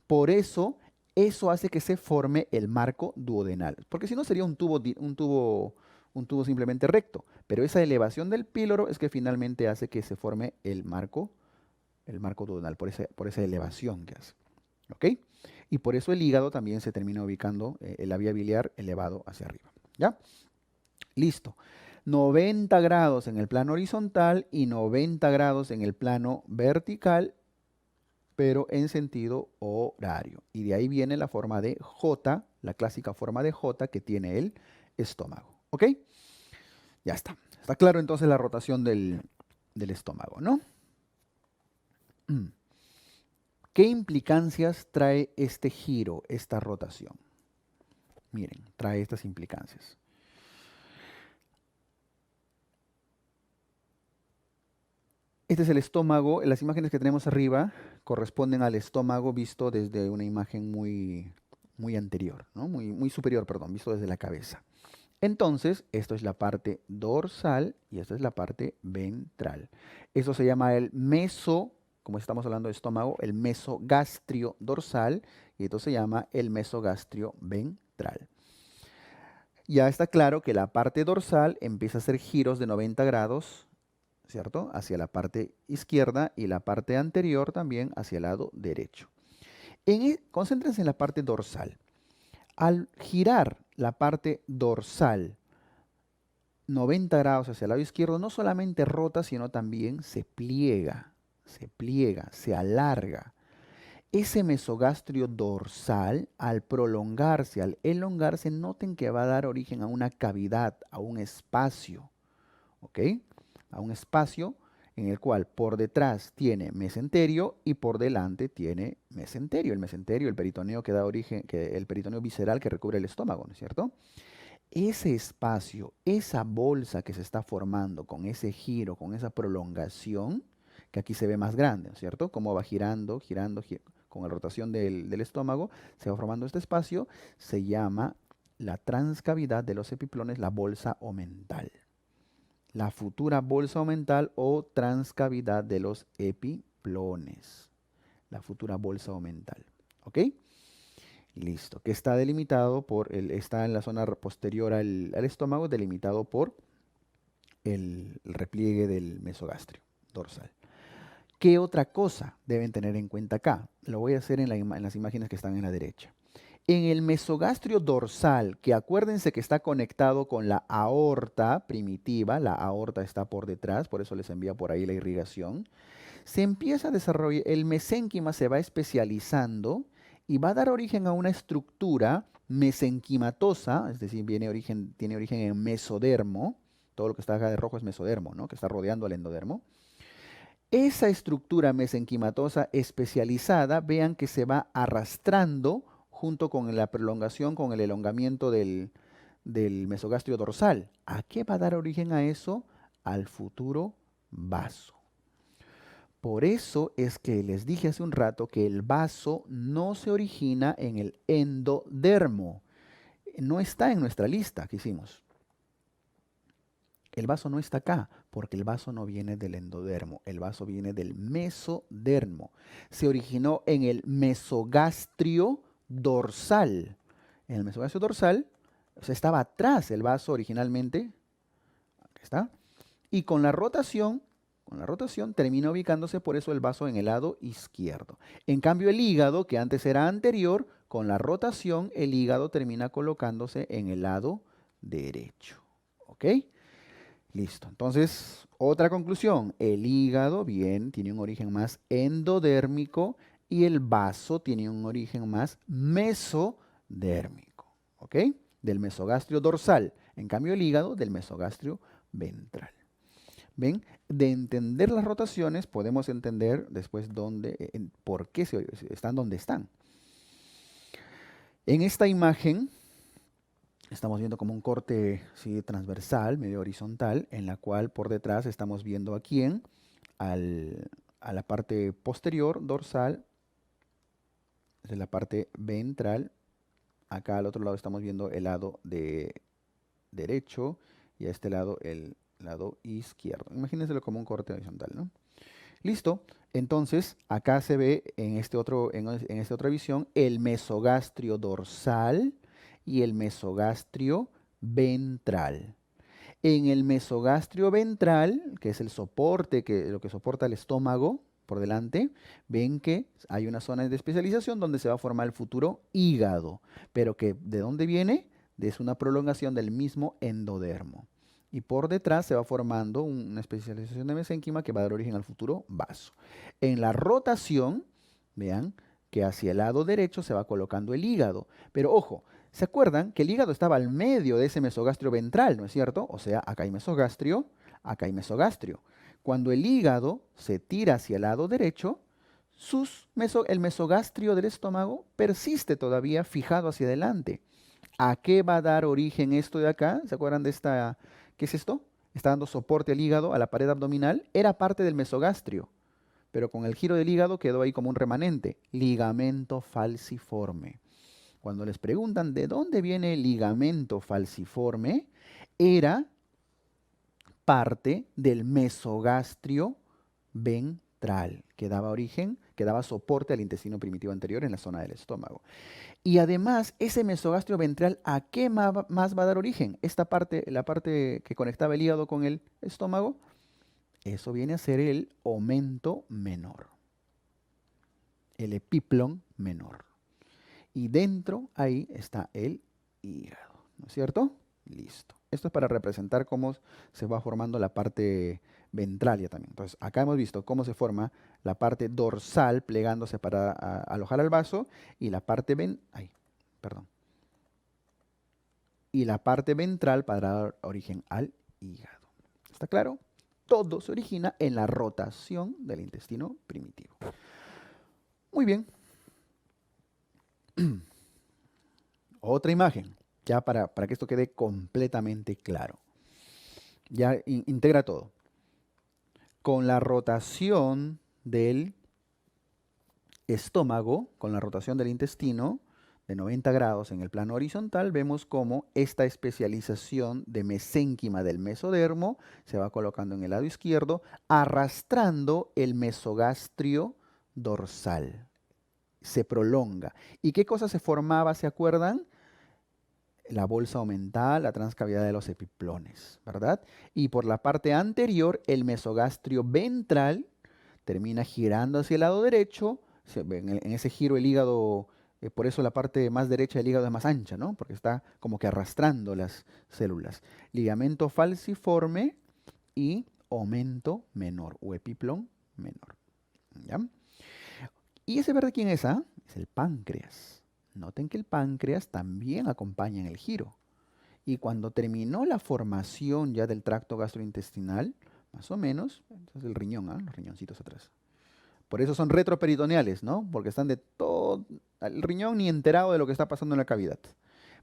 Por eso, eso hace que se forme el marco duodenal. Porque si no sería un tubo simplemente recto. Pero esa elevación del píloro es que finalmente hace que se forme el marco duodenal, por esa elevación que hace. ¿Ok? Y por eso el hígado también se termina ubicando en la vía biliar elevado hacia arriba. ¿Ya? Listo. 90 grados en el plano horizontal y 90 grados en el plano vertical, pero en sentido horario. Y de ahí viene la forma de J, la clásica forma de J que tiene el estómago. ¿Ok? Ya está. Está claro entonces la rotación del estómago, ¿no? ¿Qué implicancias trae este giro, esta rotación? Miren, trae estas implicancias. Este es el estómago. Las imágenes que tenemos arriba corresponden al estómago visto desde una imagen muy anterior, ¿no? Muy superior, perdón, visto desde la cabeza. Entonces, esto es la parte dorsal y esta es la parte ventral. Eso se llama el meso, como estamos hablando de estómago, el mesogastrio dorsal y esto se llama el mesogastrio ventral. Ya está claro que la parte dorsal empieza a hacer giros de 90 grados, ¿cierto? Hacia la parte izquierda y la parte anterior también hacia el lado derecho. Concéntrense en la parte dorsal. Al girar la parte dorsal 90 grados hacia el lado izquierdo, no solamente rota, sino también se pliega, se alarga. Ese mesogastrio dorsal, al prolongarse, al elongarse, noten que va a dar origen a una cavidad, a un espacio, ¿ok? A un espacio en el cual por detrás tiene mesenterio y por delante tiene mesenterio. El mesenterio, el peritoneo que da origen, el peritoneo visceral que recubre el estómago, ¿no es cierto? Ese espacio, esa bolsa que se está formando con ese giro, con esa prolongación, que aquí se ve más grande, ¿no es cierto? Como va girando, con la rotación del estómago, se va formando este espacio, se llama la transcavidad de los epiplones, la bolsa omental. la futura bolsa omental o transcavidad de los epiplones. La futura bolsa omental. ¿Ok? Listo. Que está delimitado está en la zona posterior al estómago, delimitado por el repliegue del mesogastrio dorsal. ¿Qué otra cosa deben tener en cuenta acá? Lo voy a hacer en las imágenes que están en la derecha. En el mesogastrio dorsal, que acuérdense que está conectado con la aorta primitiva, la aorta está por detrás, por eso les envía por ahí la irrigación, se empieza a desarrollar, el mesénquima se va especializando y va a dar origen a una estructura mesenquimatosa, es decir, tiene origen en mesodermo, todo lo que está acá de rojo es mesodermo, ¿no? Que está rodeando al endodermo. Esa estructura mesenquimatosa especializada, vean que se va arrastrando junto con la prolongación, con el elongamiento del mesogastrio dorsal. ¿A qué va a dar origen a eso? Al futuro vaso. Por eso es que les dije hace un rato que el vaso no se origina en el endodermo. No está en nuestra lista que hicimos. El vaso no está acá porque el vaso no viene del endodermo, el vaso viene del mesodermo. Se originó en el mesogastrio dorsal. En el mesogastrio dorsal, o sea, estaba atrás el vaso originalmente. Aquí está. Y con la rotación termina ubicándose por eso el vaso en el lado izquierdo. En cambio el hígado, que antes era anterior, con la rotación el hígado termina colocándose en el lado derecho. ¿Ok? Listo. Entonces, otra conclusión. El hígado, bien, tiene un origen más endodérmico y el vaso tiene un origen más mesodérmico. ¿Ok? Del mesogastrio dorsal. En cambio, el hígado del mesogastrio ventral. ¿Ven? De entender las rotaciones podemos entender después por qué están donde están. En esta imagen estamos viendo como un corte ¿sí? transversal, medio horizontal, en la cual por detrás estamos viendo a quién, a la parte posterior dorsal, de la parte ventral. Acá al otro lado estamos viendo el lado derecho y a este lado el lado izquierdo. Imagínenselo como un corte horizontal, ¿no? Listo. Entonces, acá se ve en esta otra visión el mesogastrio dorsal y el mesogastrio ventral. En el mesogastrio ventral, que es el soporte, lo que soporta el estómago por delante, ven que hay una zona de especialización donde se va a formar el futuro hígado, pero que ¿de dónde viene? Es una prolongación del mismo endodermo. Y por detrás se va formando una especialización de mesénquima que va a dar origen al futuro vaso. En la rotación, vean que hacia el lado derecho se va colocando el hígado. Pero ojo, ¿se acuerdan que el hígado estaba al medio de ese mesogastrio ventral, ¿no es cierto? O sea, acá hay mesogastrio, acá hay mesogastrio. Cuando el hígado se tira hacia el lado derecho, el mesogastrio del estómago persiste todavía fijado hacia adelante. ¿A qué va a dar origen esto de acá? ¿Se acuerdan de esta? ¿Qué es esto? Está dando soporte al hígado, a la pared abdominal. Era parte del mesogastrio, pero con el giro del hígado quedó ahí como un remanente. Ligamento falciforme. Cuando les preguntan de dónde viene el ligamento falciforme, era parte del mesogastrio ventral, que daba soporte al intestino primitivo anterior en la zona del estómago. Y además, ese mesogastrio ventral, ¿a qué más va a dar origen? Esta parte, la parte que conectaba el hígado con el estómago, eso viene a ser el omento menor, el epiplón menor. Y dentro ahí está el hígado, ¿no es cierto? Listo. Esto es para representar cómo se va formando la parte ventral ya también. Entonces, acá hemos visto cómo se forma la parte dorsal plegándose para alojar al vaso y la parte y la parte ventral para dar origen al hígado. ¿Está claro? Todo se origina en la rotación del intestino primitivo. Muy bien. Otra imagen, ya para que esto quede completamente claro. Ya integra todo. Con la rotación del estómago, con la rotación del intestino, de 90 grados en el plano horizontal, vemos cómo esta especialización de mesénquima del mesodermo se va colocando en el lado izquierdo, arrastrando el mesogastrio dorsal. Se prolonga. ¿Y qué cosa se formaba, se acuerdan? La bolsa omental, la transcavidad de los epiplones, ¿verdad? Y por la parte anterior, el mesogastrio ventral termina girando hacia el lado derecho. En ese giro el hígado, por eso la parte más derecha del hígado es más ancha, ¿no? Porque está como que arrastrando las células. Ligamento falciforme y omento menor o epiplón menor. ¿Ya? ¿Y ese verde quién es? Ah? Es el páncreas. Noten que el páncreas también acompaña en el giro. Y cuando terminó la formación ya del tracto gastrointestinal, más o menos, entonces el riñón, ¿ah? Los riñoncitos atrás. Por eso son retroperitoneales, ¿no? Porque están de todo, el riñón ni enterado de lo que está pasando en la cavidad.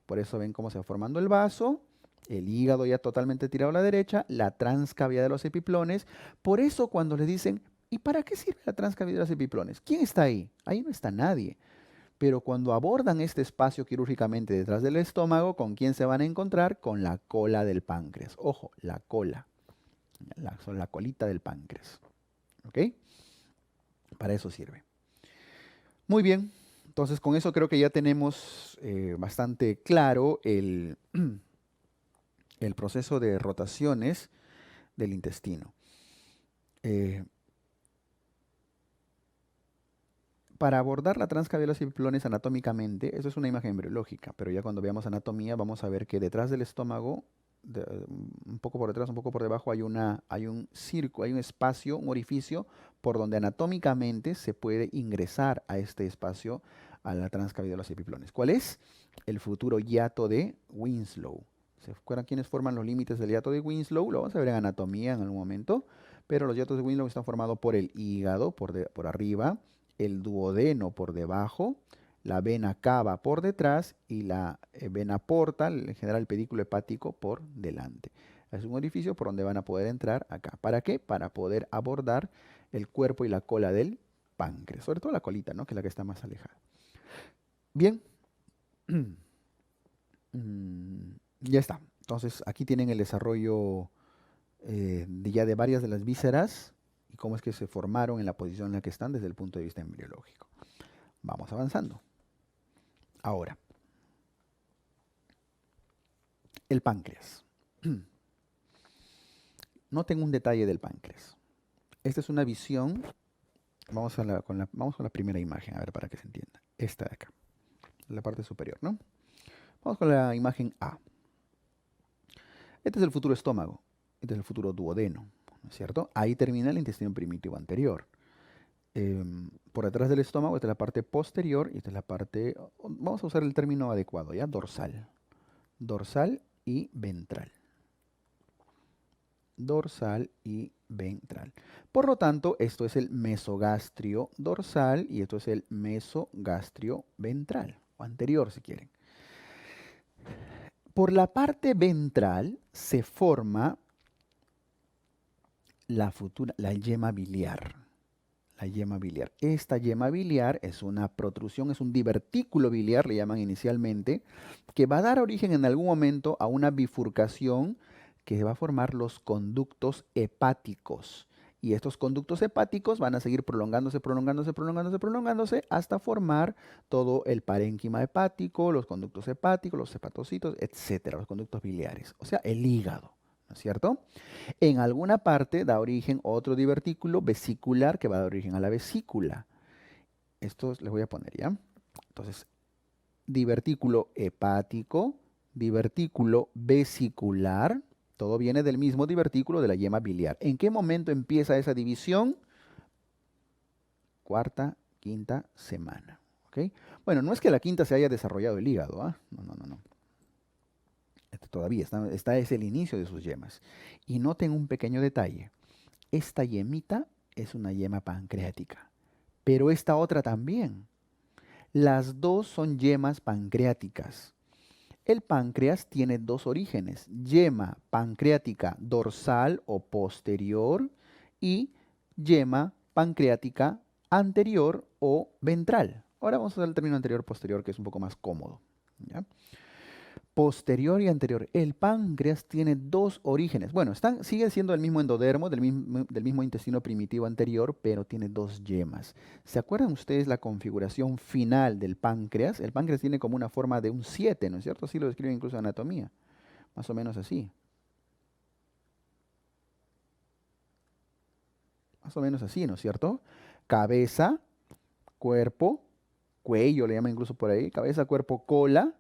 Por eso ven cómo se va formando el vaso, el hígado ya totalmente tirado a la derecha, la transcavidad de los epiplones. Por eso cuando les dicen, ¿y para qué sirve la transcavidad de los epiplones? ¿Quién está ahí? Ahí no está nadie. Pero cuando abordan este espacio quirúrgicamente detrás del estómago, ¿con quién se van a encontrar? Con la cola del páncreas. Ojo, la cola. La colita del páncreas. ¿Ok? Para eso sirve. Muy bien. Entonces, con eso creo que ya tenemos bastante claro el proceso de rotaciones del intestino. Eh, para abordar la transcavidad de los epiplones anatómicamente, eso es una imagen embriológica, pero ya cuando veamos anatomía vamos a ver que detrás del estómago, un poco por detrás, un poco por debajo, hay un circo, hay un espacio, un orificio por donde anatómicamente se puede ingresar a este espacio, a la transcavidad de los epiplones. ¿Cuál es? El futuro hiato de Winslow. ¿Se acuerdan quiénes forman los límites del hiato de Winslow? Lo vamos a ver en anatomía en algún momento, pero los hiatos de Winslow están formados por el hígado, por arriba, el duodeno por debajo, la vena cava por detrás y la vena porta, en general el pedículo hepático, por delante. Es un orificio por donde van a poder entrar acá. ¿Para qué? Para poder abordar el cuerpo y la cola del páncreas, sobre todo la colita, ¿no? Que es la que está más alejada. Bien. Ya está. Entonces aquí tienen el desarrollo ya de varias de las vísceras y cómo es que se formaron en la posición en la que están desde el punto de vista embriológico. Vamos avanzando. Ahora, el páncreas. Noten un detalle del páncreas. Esta es una visión. Vamos con la primera imagen, a ver, para que se entienda. Esta de acá, la parte superior, ¿no? Vamos con la imagen A. Este es el futuro estómago. Este es el futuro duodeno, ¿no es cierto? Ahí termina el intestino primitivo anterior. Por detrás del estómago, esta es la parte posterior y esta es la parte, vamos a usar el término adecuado, ¿ya? Dorsal. Dorsal y ventral. Dorsal y ventral. Por lo tanto, esto es el mesogastrio dorsal y esto es el mesogastrio ventral, o anterior si quieren. Por la parte ventral se forma la yema biliar. La yema biliar. Esta yema biliar es una protrusión, es un divertículo biliar, le llaman inicialmente, que va a dar origen en algún momento a una bifurcación que va a formar los conductos hepáticos. Y estos conductos hepáticos van a seguir prolongándose, prolongándose, prolongándose, prolongándose hasta formar todo el parénquima hepático, los conductos hepáticos, los hepatocitos, etcétera, los conductos biliares, o sea, el hígado, ¿no es cierto? En alguna parte da origen otro divertículo vesicular que va a dar origen a la vesícula. Esto les voy a poner ya. Entonces, divertículo hepático, divertículo vesicular, todo viene del mismo divertículo de la yema biliar. ¿En qué momento empieza esa división? Cuarta, quinta semana. ¿Ok? Bueno, no es que a la quinta se haya desarrollado el hígado, ¿ah? No, no, no, no. Todavía está es el inicio de sus yemas. Y noten un pequeño detalle. Esta yemita es una yema pancreática, pero esta otra también. Las dos son yemas pancreáticas. El páncreas tiene dos orígenes, yema pancreática dorsal o posterior y yema pancreática anterior o ventral. Ahora vamos a usar el término anterior-posterior, que es un poco más cómodo. ¿Ya? Posterior y anterior. El páncreas tiene dos orígenes. Bueno, sigue siendo el mismo endodermo, del mismo intestino primitivo anterior, pero tiene dos yemas. ¿Se acuerdan ustedes la configuración final del páncreas? El páncreas tiene como una forma de un 7, ¿no es cierto? Así lo describe incluso en anatomía. Más o menos así. Más o menos así, ¿no es cierto? Cabeza, cuerpo, cuello, le llaman incluso por ahí. Cabeza, cuerpo, cola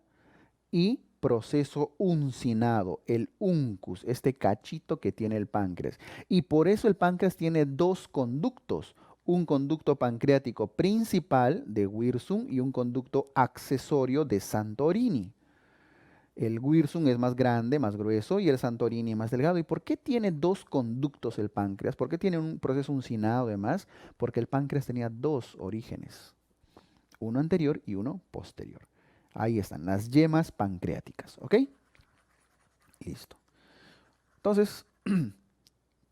y proceso uncinado, el uncus, este cachito que tiene el páncreas. Y por eso el páncreas tiene dos conductos, un conducto pancreático principal de Wirsung y un conducto accesorio de Santorini. El Wirsung es más grande, más grueso y el Santorini más delgado. ¿Y por qué tiene dos conductos el páncreas? ¿Por qué tiene un proceso uncinado además? Porque el páncreas tenía dos orígenes, uno anterior y uno posterior. Ahí están, las yemas pancreáticas, ¿ok? Listo. Entonces,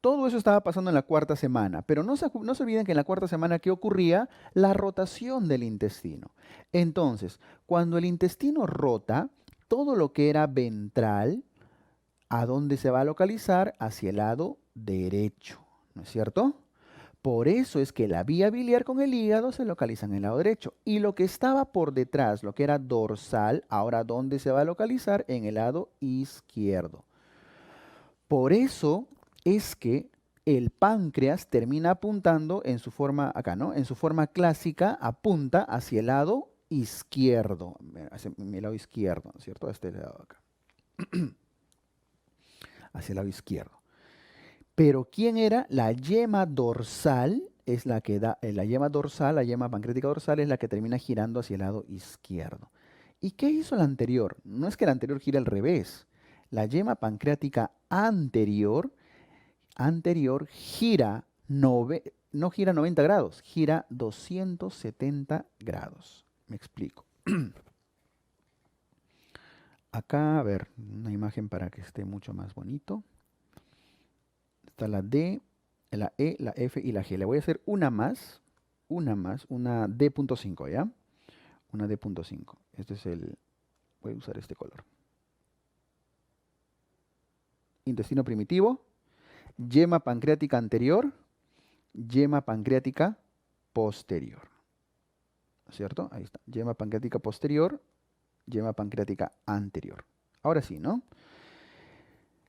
todo eso estaba pasando en la cuarta semana, pero no se olviden que en la cuarta semana, ¿qué ocurría? La rotación del intestino. Entonces, cuando el intestino rota, todo lo que era ventral, ¿a dónde se va a localizar? Hacia el lado derecho, ¿no es cierto? Por eso es que la vía biliar con el hígado se localiza en el lado derecho. Y lo que estaba por detrás, lo que era dorsal, ahora ¿dónde se va a localizar? En el lado izquierdo. Por eso es que el páncreas termina apuntando en su forma, acá, ¿no? En su forma clásica, apunta hacia el lado izquierdo, hacia el lado izquierdo, ¿no es cierto? Este lado acá, hacia el lado izquierdo. Pero ¿quién era? La yema dorsal es la que da, la yema dorsal, la yema pancreática dorsal es la que termina girando hacia el lado izquierdo. ¿Y qué hizo la anterior? No es que la anterior gira al revés. La yema pancreática anterior gira, no gira 90 grados, gira 270 grados. Me explico. Acá, a ver, una imagen para que esté mucho más bonito. Está la D, la E, la F y la G. Le voy a hacer una D.5, ¿ya? Una D.5. Voy a usar este color. Intestino primitivo, yema pancreática anterior, yema pancreática posterior. ¿Cierto? Ahí está. Yema pancreática posterior, yema pancreática anterior. Ahora sí, ¿no?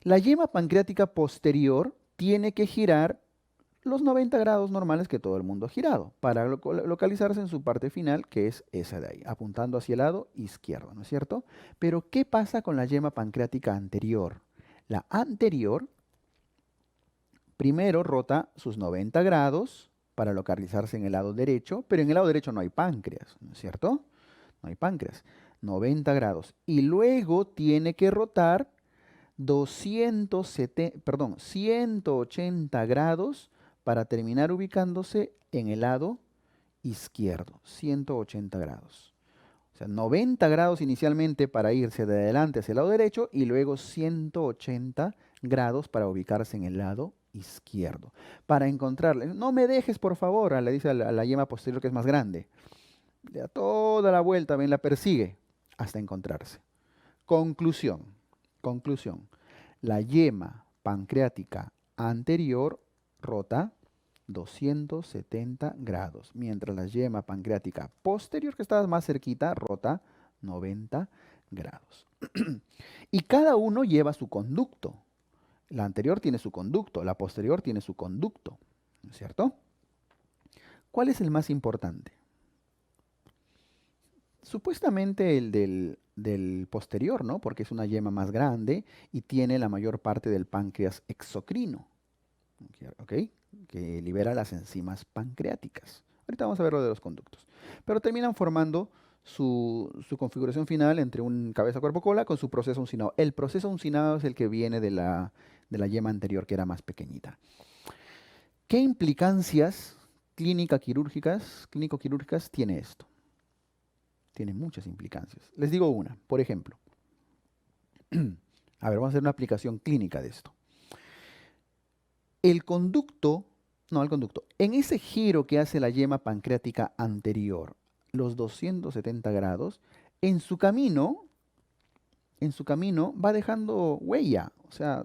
La yema pancreática posterior tiene que girar los 90 grados normales que todo el mundo ha girado para localizarse en su parte final, que es esa de ahí, apuntando hacia el lado izquierdo, ¿no es cierto? Pero ¿qué pasa con la yema pancreática anterior? La anterior primero rota sus 90 grados para localizarse en el lado derecho, pero en el lado derecho no hay páncreas, ¿no es cierto? No hay páncreas. 90 grados. Y luego tiene que rotar 180 grados para terminar ubicándose en el lado izquierdo. 180 grados. O sea, 90 grados inicialmente para irse de adelante hacia el lado derecho y luego 180 grados para ubicarse en el lado izquierdo. Para encontrarle, no me dejes por favor, le dice a la yema posterior que es más grande. Le da toda la vuelta, ven, la persigue hasta encontrarse. Conclusión. La yema pancreática anterior rota 270 grados, mientras la yema pancreática posterior, que está más cerquita, rota 90 grados. Y cada uno lleva su conducto. La anterior tiene su conducto, la posterior tiene su conducto, ¿no es cierto? ¿Cuál es el más importante? Supuestamente el del posterior, ¿no? Porque es una yema más grande y tiene la mayor parte del páncreas exocrino, ¿ok? Que libera las enzimas pancreáticas. Ahorita vamos a ver lo de los conductos. Pero terminan formando su configuración final entre un cabeza, cuerpo, cola con su proceso uncinado. El proceso uncinado es el que viene de la yema anterior, que era más pequeñita. ¿Qué implicancias clínico-quirúrgicas tiene esto? Tiene muchas implicancias. Les digo una, por ejemplo. A ver, vamos a hacer una aplicación clínica de esto. En ese giro que hace la yema pancreática anterior, los 270 grados, en su camino va dejando huella. O sea,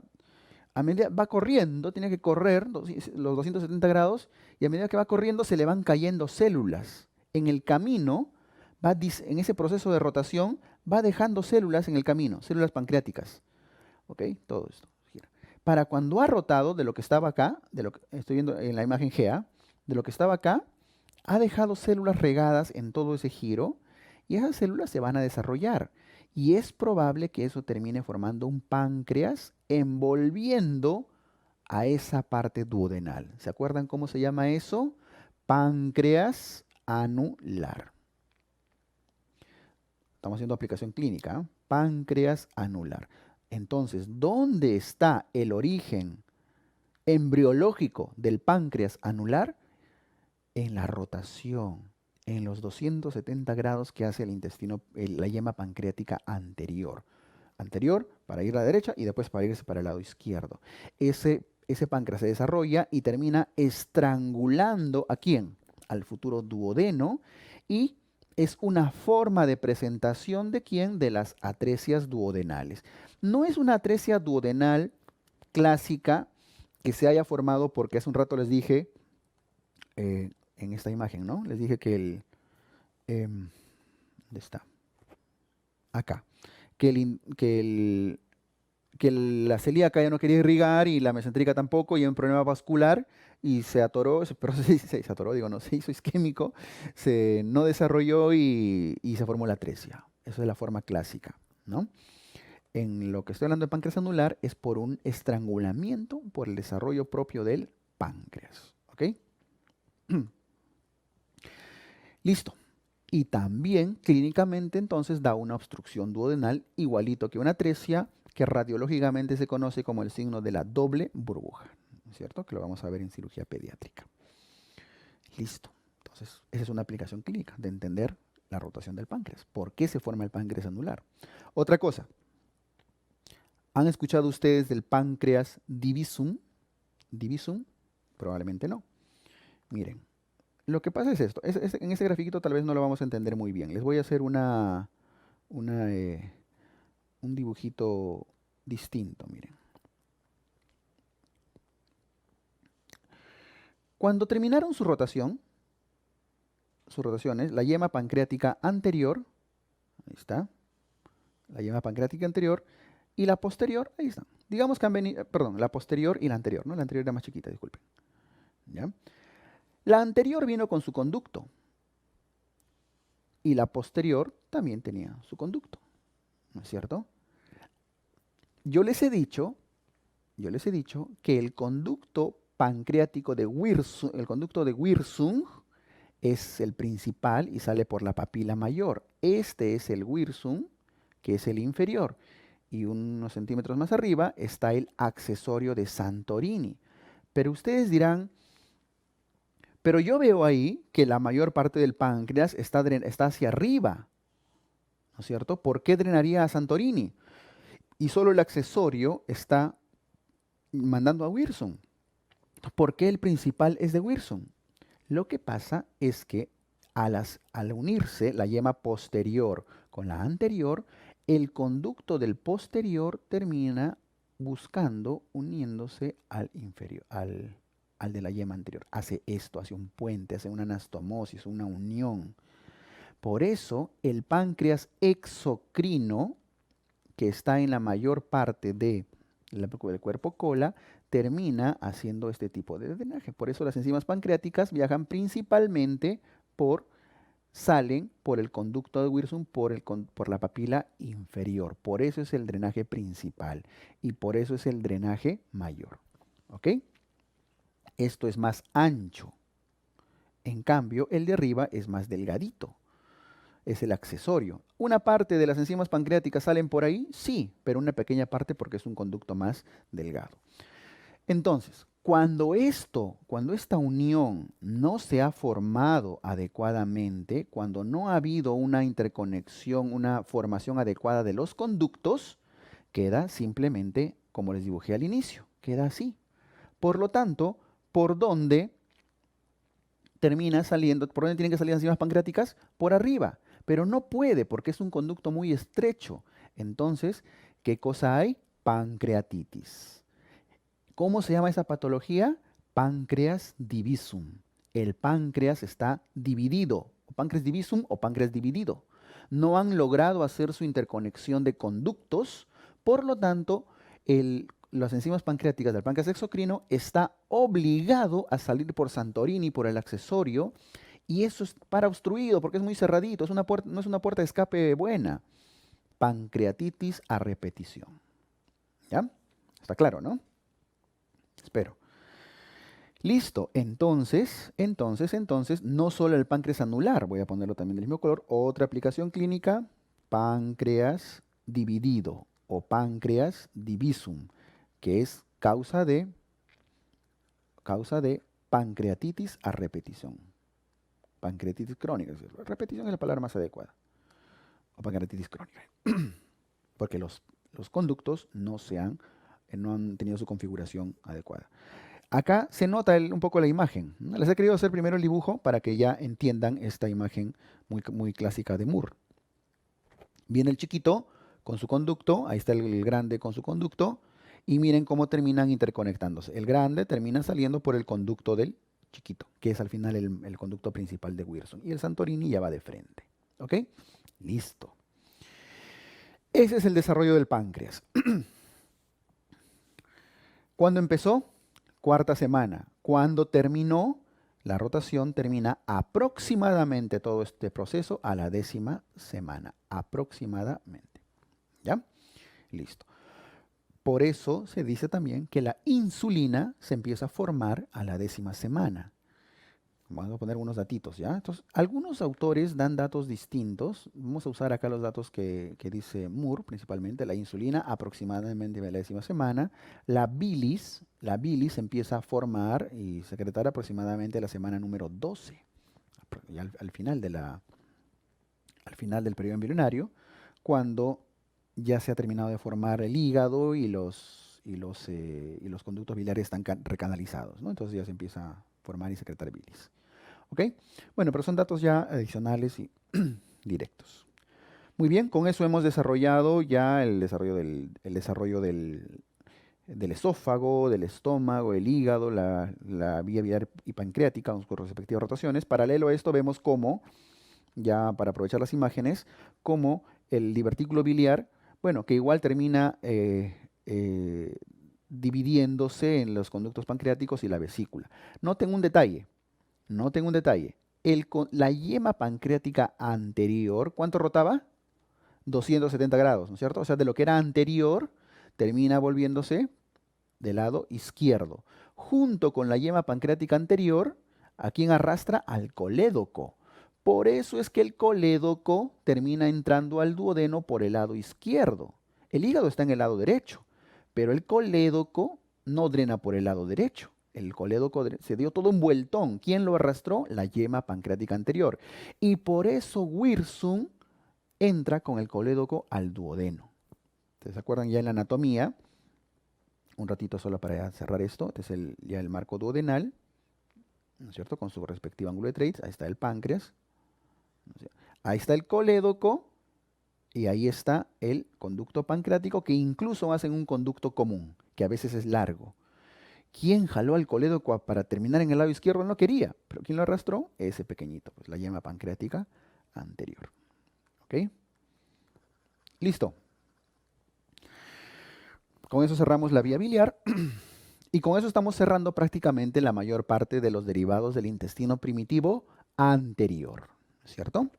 a medida va corriendo, tiene que correr los 270 grados y a medida que va corriendo se le van cayendo células. En el camino, en ese proceso de rotación, va dejando células en el camino, células pancreáticas. ¿Ok? Todo esto gira. Para cuando ha rotado de lo que estaba acá, de lo que estoy viendo en la imagen GA, de lo que estaba acá, ha dejado células regadas en todo ese giro y esas células se van a desarrollar. Y es probable que eso termine formando un páncreas envolviendo a esa parte duodenal. ¿Se acuerdan cómo se llama eso? Páncreas anular. Estamos haciendo aplicación clínica, ¿eh? Páncreas anular. Entonces, ¿dónde está el origen embriológico del páncreas anular? En la rotación, en los 270 grados que hace el intestino, la yema pancreática anterior. Anterior para ir a la derecha y después para irse para el lado izquierdo. Ese páncreas se desarrolla y termina estrangulando ¿a quién? Al futuro duodeno, y es una forma de presentación de quién? De las atresias duodenales. No es una atresia duodenal clásica que se haya formado porque hace un rato les dije, en esta imagen, ¿no? Les dije que ¿dónde está? Acá. Que la celíaca ya no quería irrigar y la mesentérica tampoco, y hay un problema vascular y se atoró, pero se atoró, digo, no, se hizo isquémico, se no desarrolló y se formó la atresia. Esa es la forma clásica, ¿no? En lo que estoy hablando de páncreas anular es por un estrangulamiento, por el desarrollo propio del páncreas, ¿ok? Listo. Y también clínicamente entonces da una obstrucción duodenal igualito que una atresia, que radiológicamente se conoce como el signo de la doble burbuja, ¿no es cierto? Que lo vamos a ver en cirugía pediátrica. Listo. Entonces, esa es una aplicación clínica de entender la rotación del páncreas. ¿Por qué se forma el páncreas anular? Otra cosa. ¿Han escuchado ustedes del páncreas divisum? ¿Divisum? Probablemente no. Miren. Lo que pasa es esto, en ese grafiquito tal vez no lo vamos a entender muy bien. Les voy a hacer un dibujito distinto, miren. Cuando terminaron su rotación, sus rotaciones, la yema pancreática anterior, ahí está, la yema pancreática anterior, y la posterior, ahí están. Digamos que han venido, perdón, la posterior y la anterior, ¿no? La anterior era más chiquita, disculpen. ¿Ya? La anterior vino con su conducto, y la posterior también tenía su conducto, ¿no es cierto? Yo les he dicho que el conducto pancreático de Wirsung, el conducto de Wirsung es el principal y sale por la papila mayor. Este es el Wirsung, que es el inferior. Y unos centímetros más arriba está el accesorio de Santorini. Pero ustedes dirán, pero yo veo ahí que la mayor parte del páncreas está hacia arriba, ¿no es cierto? ¿Por qué drenaría a Santorini? Y solo el accesorio está mandando a Wirsung. ¿Por qué el principal es de Wirsung? Lo que pasa es que al unirse la yema posterior con la anterior, el conducto del posterior termina buscando uniéndose al inferior, al de la yema anterior. Hace esto, hace un puente, hace una anastomosis, una unión. Por eso el páncreas exocrino, que está en la mayor parte del cuerpo cola, termina haciendo este tipo de drenaje. Por eso las enzimas pancreáticas viajan principalmente salen por el conducto de Wirsung, por la papila inferior. Por eso es el drenaje principal y por eso es el drenaje mayor. ¿Ok? Esto es más ancho. En cambio, el de arriba es más delgadito. Es el accesorio. ¿Una parte de las enzimas pancreáticas salen por ahí? Sí, pero una pequeña parte porque es un conducto más delgado. Entonces, cuando esta unión no se ha formado adecuadamente, cuando no ha habido una interconexión, una formación adecuada de los conductos, queda simplemente como les dibujé al inicio, queda así. Por lo tanto, ¿por dónde termina saliendo, ¿por dónde tienen que salir las enzimas pancreáticas? Por arriba, pero no puede porque es un conducto muy estrecho. Entonces, ¿qué cosa hay? Pancreatitis. ¿Cómo se llama esa patología? Páncreas divisum. El páncreas está dividido, o páncreas divisum o páncreas dividido. No han logrado hacer su interconexión de conductos, por lo tanto, las enzimas pancreáticas del páncreas exocrino está obligado a salir por Santorini, por el accesorio, y eso es para obstruido porque es muy cerradito, no es una puerta de escape buena. Pancreatitis a repetición. ¿Ya? Está claro, ¿no? Espero. Listo, entonces, no solo el páncreas anular, voy a ponerlo también del mismo color, otra aplicación clínica, páncreas dividido o páncreas divisum, que es causa de pancreatitis a repetición. Pancreatitis crónica, repetición es la palabra más adecuada, o pancreatitis crónica, porque los conductos no han tenido su configuración adecuada. Acá se nota un poco la imagen, ¿no? Les he querido hacer primero el dibujo para que ya entiendan esta imagen muy, muy clásica de Moore. Viene el chiquito con su conducto, ahí está el grande con su conducto, y miren cómo terminan interconectándose. El grande termina saliendo por el conducto del chiquito, que es al final el conducto principal de Wilson, y el Santorini ya va de frente. ¿Ok? Listo. Ese es el desarrollo del páncreas. ¿Cuándo empezó? Cuarta semana. Cuando terminó, la rotación termina aproximadamente todo este proceso a la 10ª semana. Aproximadamente. ¿Ya? Listo. Por eso se dice también que la insulina se empieza a formar a la 10ª semana. Vamos a poner unos datitos, ¿ya? Entonces, algunos autores dan datos distintos. Vamos a usar acá los datos que dice Moore, principalmente. La insulina aproximadamente a la 10ª semana. La bilis empieza a formar y secretar aproximadamente la semana número 12. Y al final del periodo embrionario, cuando ya se ha terminado de formar el hígado y los conductos biliares están recanalizados, ¿no? Entonces ya se empieza a formar y secretar bilis. ¿Ok? Bueno, pero son datos ya adicionales y directos. Muy bien, con eso hemos desarrollado ya el desarrollo del esófago, del estómago, el hígado, la vía biliar y pancreática con sus respectivas rotaciones. Paralelo a esto vemos cómo, ya para aprovechar las imágenes, cómo el divertículo biliar, bueno, que igual termina dividiéndose en los conductos pancreáticos y la vesícula. Noten un detalle. La yema pancreática anterior, ¿cuánto rotaba? 270 grados, ¿no es cierto? O sea, de lo que era anterior, termina volviéndose del lado izquierdo. Junto con la yema pancreática anterior, ¿a quién arrastra? Al colédoco. Por eso es que el colédoco termina entrando al duodeno por el lado izquierdo. El hígado está en el lado derecho, pero el colédoco no drena por el lado derecho. El colédoco se dio todo un vueltón. ¿Quién lo arrastró? La yema pancreática anterior. Y por eso Wirsung entra con el colédoco al duodeno. ¿Se acuerdan ya en la anatomía? Un ratito solo para cerrar esto. Este es ya el marco duodenal, ¿no es cierto? Con su respectivo ángulo de Treitz. Ahí está el páncreas. Ahí está el colédoco. Y ahí está el conducto pancreático, que incluso hacen un conducto común, que a veces es largo. ¿Quién jaló al colédoco para terminar en el lado izquierdo? No quería, pero ¿quién lo arrastró? Ese pequeñito, pues la yema pancreática anterior. ¿Ok? Listo. Con eso cerramos la vía biliar y con eso estamos cerrando prácticamente la mayor parte de los derivados del intestino primitivo anterior, ¿cierto?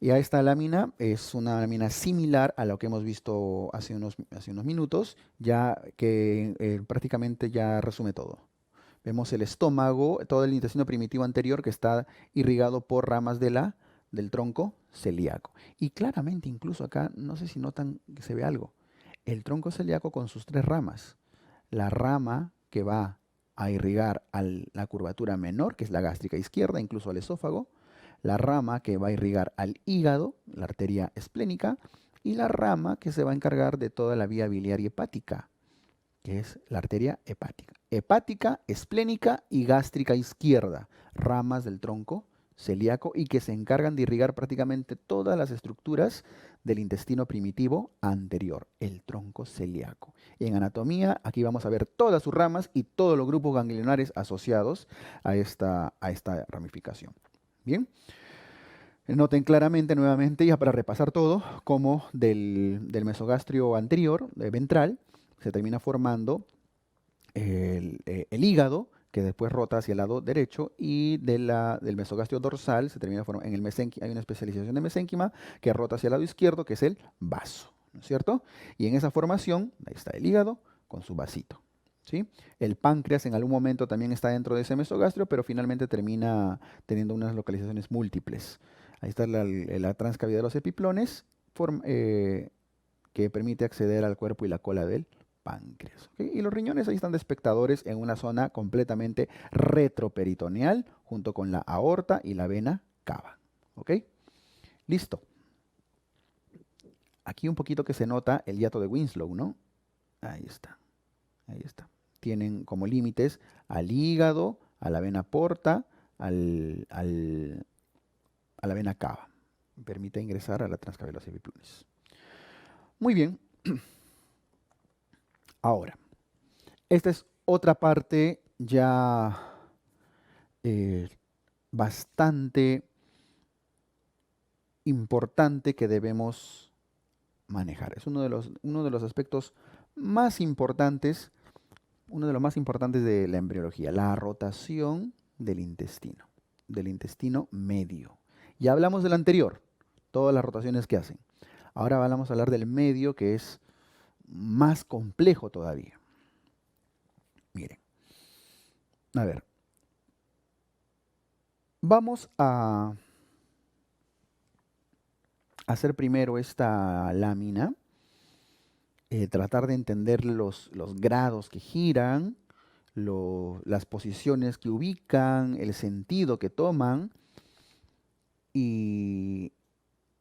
Y a esta lámina es una lámina similar a lo que hemos visto hace unos minutos, ya que prácticamente ya resume todo. Vemos el estómago, todo el intestino primitivo anterior que está irrigado por ramas del tronco celíaco. Y claramente, incluso acá, no sé si notan que se ve algo. El tronco celíaco con sus 3 ramas. La rama que va a irrigar a la curvatura menor, que es la gástrica izquierda, incluso al esófago. La rama que va a irrigar al hígado, la arteria esplénica. Y la rama que se va a encargar de toda la vía biliar y hepática. que es la arteria hepática. Hepática, esplénica y gástrica izquierda, ramas del tronco celíaco y que se encargan de irrigar prácticamente todas las estructuras del intestino primitivo anterior, el tronco celíaco. En anatomía, aquí vamos a ver todas sus ramas y todos los grupos ganglionares asociados a esta ramificación. Bien. Noten claramente nuevamente, ya para repasar todo, cómo del mesogastrio anterior, ventral, se termina formando el hígado, que después rota hacia el lado derecho, y del mesogastrio dorsal se termina formando, en el mesénquima, hay una especialización de mesénquima que rota hacia el lado izquierdo, que es el vaso, ¿no es cierto? Y en esa formación, ahí está el hígado con su vasito, ¿sí? El páncreas en algún momento también está dentro de ese mesogastrio, pero finalmente termina teniendo unas localizaciones múltiples. Ahí está la transcavidad de los epiplones, que permite acceder al cuerpo y la cola del páncreas. ¿Ok? Y los riñones ahí están de espectadores en una zona completamente retroperitoneal, junto con la aorta y la vena cava. ¿Ok? Listo. Aquí un poquito que se nota el hiato de Winslow, ¿no? Ahí está. Ahí está. Tienen como límites al hígado, a la vena porta, a la vena cava. Permite ingresar a la transcavidad de los epiplones. Muy bien. Ahora, esta es otra parte ya eh, bastante importante que debemos manejar. Es uno de los aspectos más importantes, uno de los más importantes de la embriología, la rotación del intestino medio. Ya hablamos del anterior, todas las rotaciones que hacen. Ahora vamos a hablar del medio, que es más complejo todavía. Miren, a ver, vamos a hacer primero esta lámina, tratar de entender los grados que giran, las posiciones que ubican, el sentido que toman, y,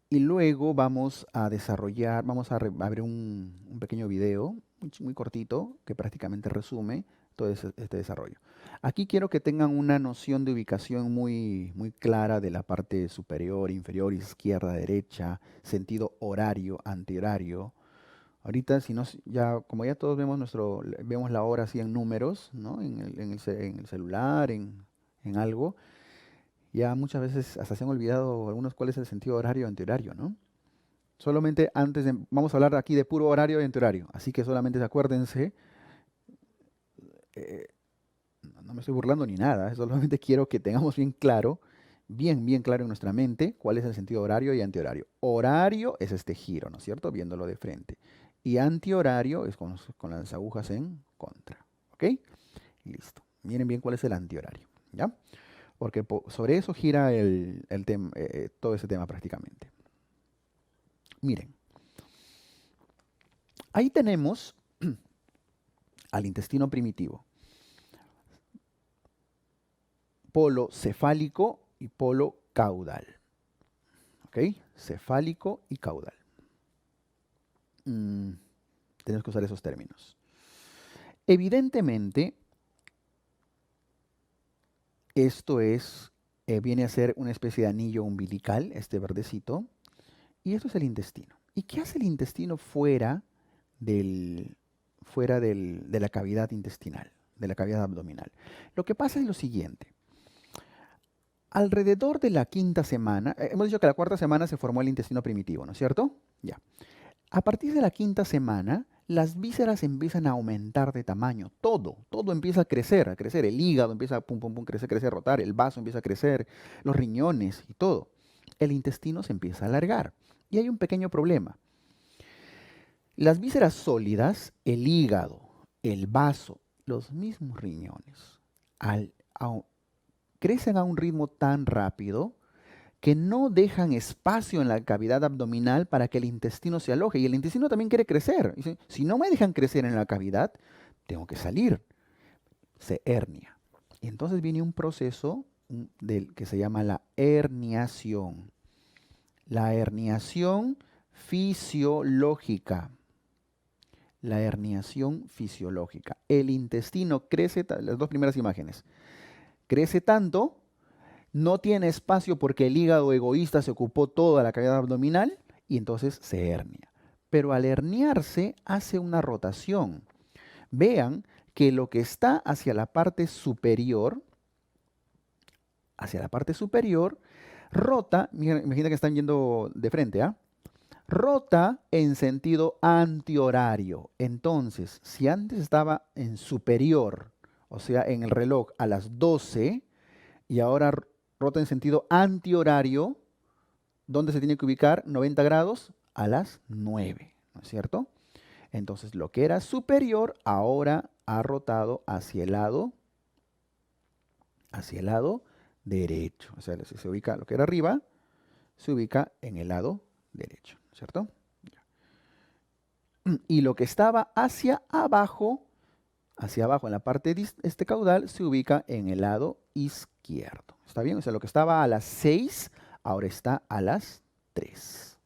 y luego vamos a desarrollar, vamos a abrir un pequeño video muy cortito que prácticamente resume todo este desarrollo. Aquí quiero que tengan una noción de ubicación muy clara de la parte superior, inferior, izquierda, derecha, sentido horario, antihorario. Ahorita, si no, ya, como ya todos vemos la hora así en números, ¿no? En el celular, en algo, ya muchas veces hasta se han olvidado algunos cuál es el sentido horario y antihorario, ¿no? Solamente vamos a hablar aquí de puro horario y antihorario, así que solamente acuérdense, eh, no me estoy burlando ni nada, solamente quiero que tengamos bien claro, bien claro en nuestra mente cuál es el sentido horario y antihorario. Horario es este giro, ¿no es cierto? Viéndolo de frente. Y antihorario es con las agujas en contra, ¿ok? Listo. Miren bien cuál es el antihorario, ¿ya? Porque sobre eso gira todo ese tema prácticamente. Miren, ahí tenemos al intestino primitivo, polo cefálico y polo caudal. ¿Ok? Cefálico y caudal. Tenemos que usar esos términos. Evidentemente, esto viene a ser una especie de anillo umbilical, este verdecito, y esto es el intestino. ¿Y qué hace el intestino de la cavidad intestinal, de la cavidad abdominal? Lo que pasa es lo siguiente. Alrededor de la quinta semana, hemos dicho que la cuarta semana se formó el intestino primitivo, ¿no es cierto? Ya. A partir de la quinta semana, las vísceras empiezan a aumentar de tamaño. Todo empieza a crecer, El hígado empieza a pum, pum, pum, crecer, rotar. El vaso empieza a crecer, los riñones y todo. El intestino se empieza a alargar. Y hay un pequeño problema. Las vísceras sólidas, el hígado, el vaso, los mismos riñones, crecen a un ritmo tan rápido que no dejan espacio en la cavidad abdominal para que el intestino se aloje. Y el intestino también quiere crecer. Dice, si no me dejan crecer en la cavidad, tengo que salir. Se hernia. Y entonces viene un proceso que se llama la herniación. La herniación fisiológica. La herniación fisiológica. El intestino crece, las dos primeras imágenes, crece tanto, no tiene espacio porque el hígado egoísta se ocupó toda la cavidad abdominal y entonces se hernia. Pero al herniarse hace una rotación. Vean que lo que está hacia la parte superior, rota, imagina que están yendo de frente, ¿ah? Rota en sentido antihorario. Entonces, si antes estaba en superior, o sea, en el reloj a las 12, y ahora rota en sentido antihorario, ¿dónde se tiene que ubicar 90 grados? A las 9, ¿no es cierto? Entonces, lo que era superior ahora ha rotado hacia el lado derecho. O sea, si se ubica lo que era arriba, se ubica en el lado derecho, ¿cierto? Y lo que estaba hacia abajo en la parte de este caudal, se ubica en el lado izquierdo. ¿Está bien? O sea, lo que estaba a las 6, ahora está a las 3.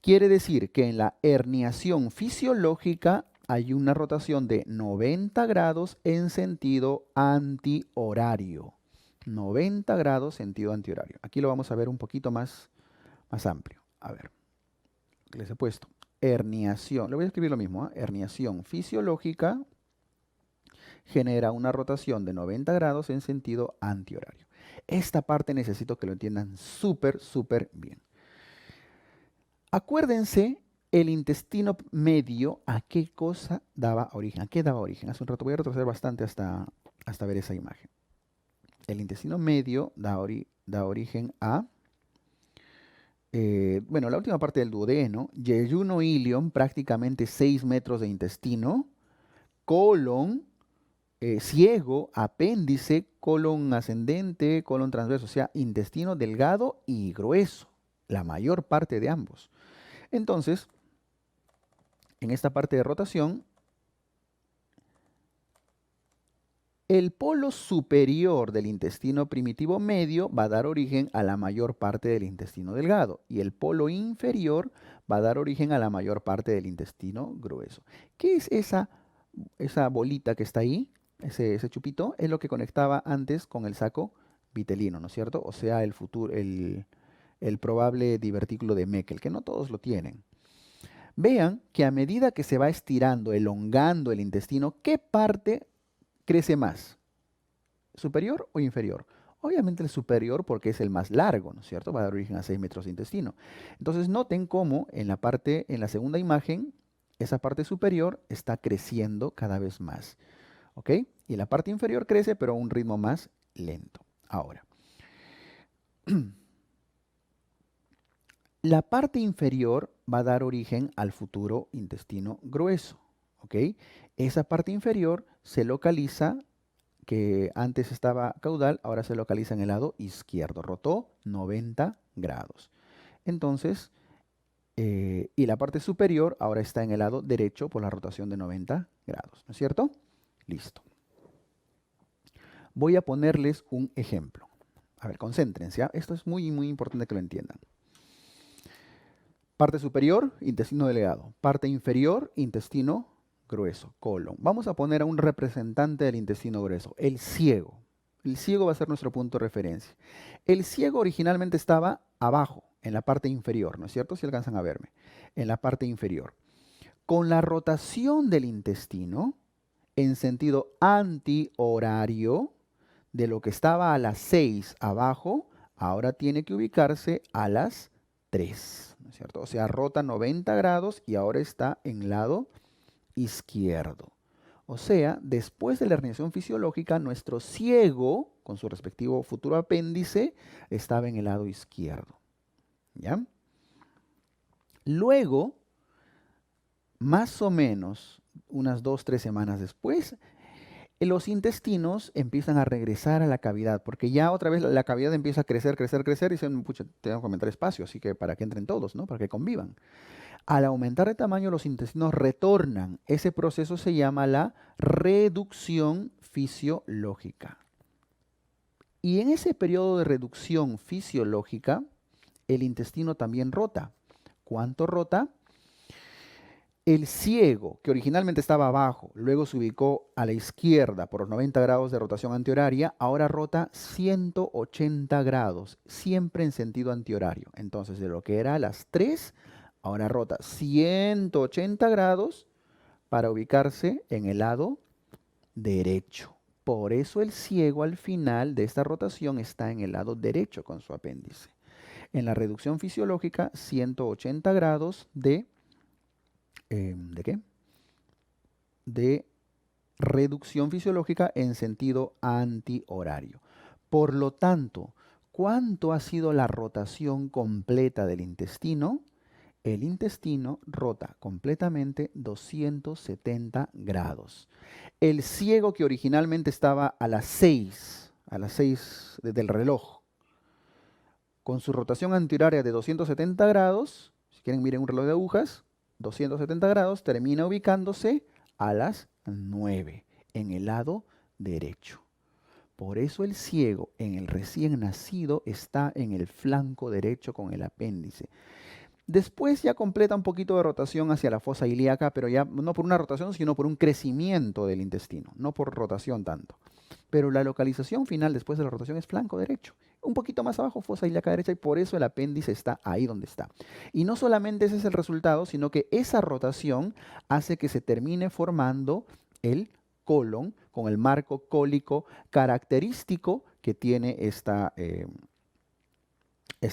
Quiere decir que en la herniación fisiológica hay una rotación de 90 grados en sentido antihorario. 90 grados sentido antihorario. Aquí lo vamos a ver un poquito más amplio. A ver, ¿qué les he puesto? Herniación, le voy a escribir lo mismo, ¿eh? Herniación fisiológica genera una rotación de 90 grados en sentido antihorario. Esta parte necesito que lo entiendan súper bien. Acuérdense, el intestino medio, ¿a qué cosa daba origen? ¿A qué daba origen? Hace un rato voy a retroceder bastante hasta ver esa imagen. El intestino medio da origen a, bueno, la última parte del duodeno, yeyuno ilion, prácticamente 6 metros de intestino, colon, ciego, apéndice, colon ascendente, colon transverso, o sea, intestino delgado y grueso, la mayor parte de ambos. Entonces, en esta parte de rotación, el polo superior del intestino primitivo medio va a dar origen a la mayor parte del intestino delgado y el polo inferior va a dar origen a la mayor parte del intestino grueso. ¿Qué es esa bolita que está ahí? Ese chupito es lo que conectaba antes con el saco vitelino, ¿no es cierto? O sea, el probable divertículo de Meckel, que no todos lo tienen. Vean que a medida que se va estirando, elongando el intestino, ¿qué parte crece más? ¿Superior o inferior? Obviamente el superior porque es el más largo, ¿no es cierto? Va a dar origen a 6 metros de intestino. Entonces noten cómo en la segunda imagen, esa parte superior está creciendo cada vez más. ¿Ok? Y la parte inferior crece, pero a un ritmo más lento. Ahora, la parte inferior va a dar origen al futuro intestino grueso. ¿Ok? Esa parte inferior se localiza, que antes estaba caudal, ahora se localiza en el lado izquierdo. Rotó 90 grados. Entonces, y la parte superior ahora está en el lado derecho por la rotación de 90 grados. ¿No es cierto? Listo. Voy a ponerles un ejemplo. A ver, concéntrense, ¿ah? Esto es muy importante que lo entiendan. Parte superior, intestino delgado. Parte inferior, intestino grueso, colon. Vamos a poner a un representante del intestino grueso, el ciego. El ciego va a ser nuestro punto de referencia. El ciego originalmente estaba abajo, en la parte inferior, ¿no es cierto? Si alcanzan a verme, en la parte inferior. Con la rotación del intestino, en sentido antihorario, de lo que estaba a las 6 abajo, ahora tiene que ubicarse a las 3, ¿no es cierto? O sea, rota 90 grados y ahora está en lado izquierdo. O sea, después de la herniación fisiológica, nuestro ciego, con su respectivo futuro apéndice, estaba en el lado izquierdo. ¿Ya? Luego, más o menos unas 2-3 semanas después, los intestinos empiezan a regresar a la cavidad, porque ya otra vez la cavidad empieza a crecer y dicen, pucha, tengo que aumentar espacio, así que para que entren todos, ¿no? Para que convivan. Al aumentar de tamaño, los intestinos retornan. Ese proceso se llama la reducción fisiológica. Y en ese periodo de reducción fisiológica, el intestino también rota. ¿Cuánto rota? El ciego, que originalmente estaba abajo, luego se ubicó a la izquierda por los 90 grados de rotación antihoraria, ahora rota 180 grados, siempre en sentido antihorario. Entonces, de lo que era a las 3, ahora rota 180 grados para ubicarse en el lado derecho. Por eso el ciego al final de esta rotación está en el lado derecho con su apéndice. En la reducción fisiológica, 180 grados ¿de qué? De reducción fisiológica en sentido antihorario. Por lo tanto, ¿cuánto ha sido la rotación completa del intestino? El intestino rota completamente 270 grados. El ciego que originalmente estaba a las 6 del reloj, con su rotación antihoraria de 270 grados, si quieren miren un reloj de agujas, 270 grados, termina ubicándose a las 9 en el lado derecho. Por eso el ciego en el recién nacido está en el flanco derecho con el apéndice. Después ya completa un poquito de rotación hacia la fosa ilíaca, pero ya no por una rotación, sino por un crecimiento del intestino, no por rotación tanto. Pero la localización final después de la rotación es flanco derecho. Un poquito más abajo, fosa ilíaca derecha, y por eso el apéndice está ahí donde está. Y no solamente ese es el resultado, sino que esa rotación hace que se termine formando el colon con el marco cólico característico que tiene esta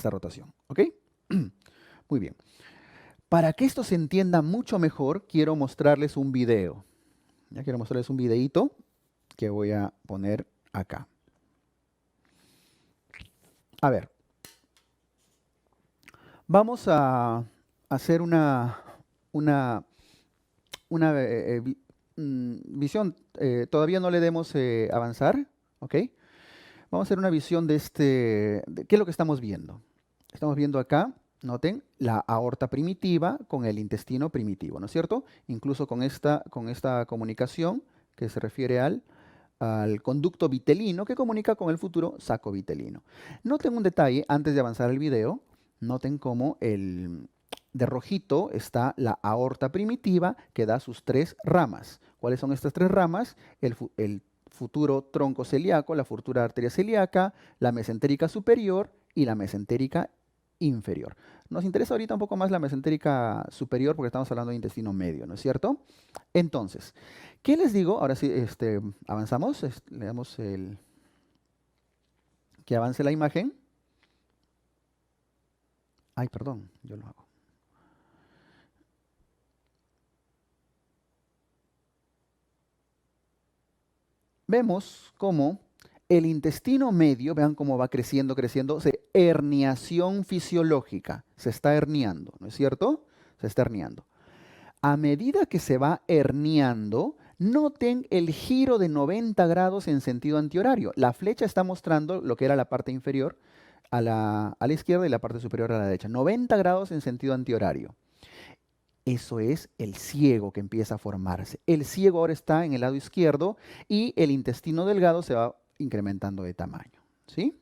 rotación. ¿Ok? Muy bien. Para que esto se entienda mucho mejor, quiero mostrarles un video. Ya quiero mostrarles un videíto que voy a poner acá. A ver, vamos a hacer una visión. Todavía no le demos avanzar, ¿ok? Vamos a hacer una visión de ¿qué es lo que estamos viendo? Estamos viendo acá, noten, la aorta primitiva con el intestino primitivo, ¿no es cierto? Incluso con esta comunicación que se refiere al conducto vitelino que comunica con el futuro saco vitelino. Noten un detalle antes de avanzar el video. Noten cómo de rojito está la aorta primitiva que da sus 3 ramas. ¿Cuáles son estas 3 ramas? El futuro tronco celíaco, la futura arteria celíaca, la mesentérica superior y la mesentérica inferior. Nos interesa ahorita un poco más la mesentérica superior porque estamos hablando de intestino medio, ¿no es cierto? Entonces, ¿qué les digo? Ahora sí, avanzamos, le damos que avance la imagen. Ay, perdón, yo lo hago. Vemos cómo el intestino medio, vean cómo va creciendo, herniación fisiológica, se está herniando, ¿no es cierto? Se está herniando. A medida que se va herniando, noten el giro de 90 grados en sentido antihorario. La flecha está mostrando lo que era la parte inferior a la izquierda y la parte superior a la derecha. 90 grados en sentido antihorario. Eso es el ciego que empieza a formarse. El ciego ahora está en el lado izquierdo y el intestino delgado se va incrementando de tamaño. ¿Sí?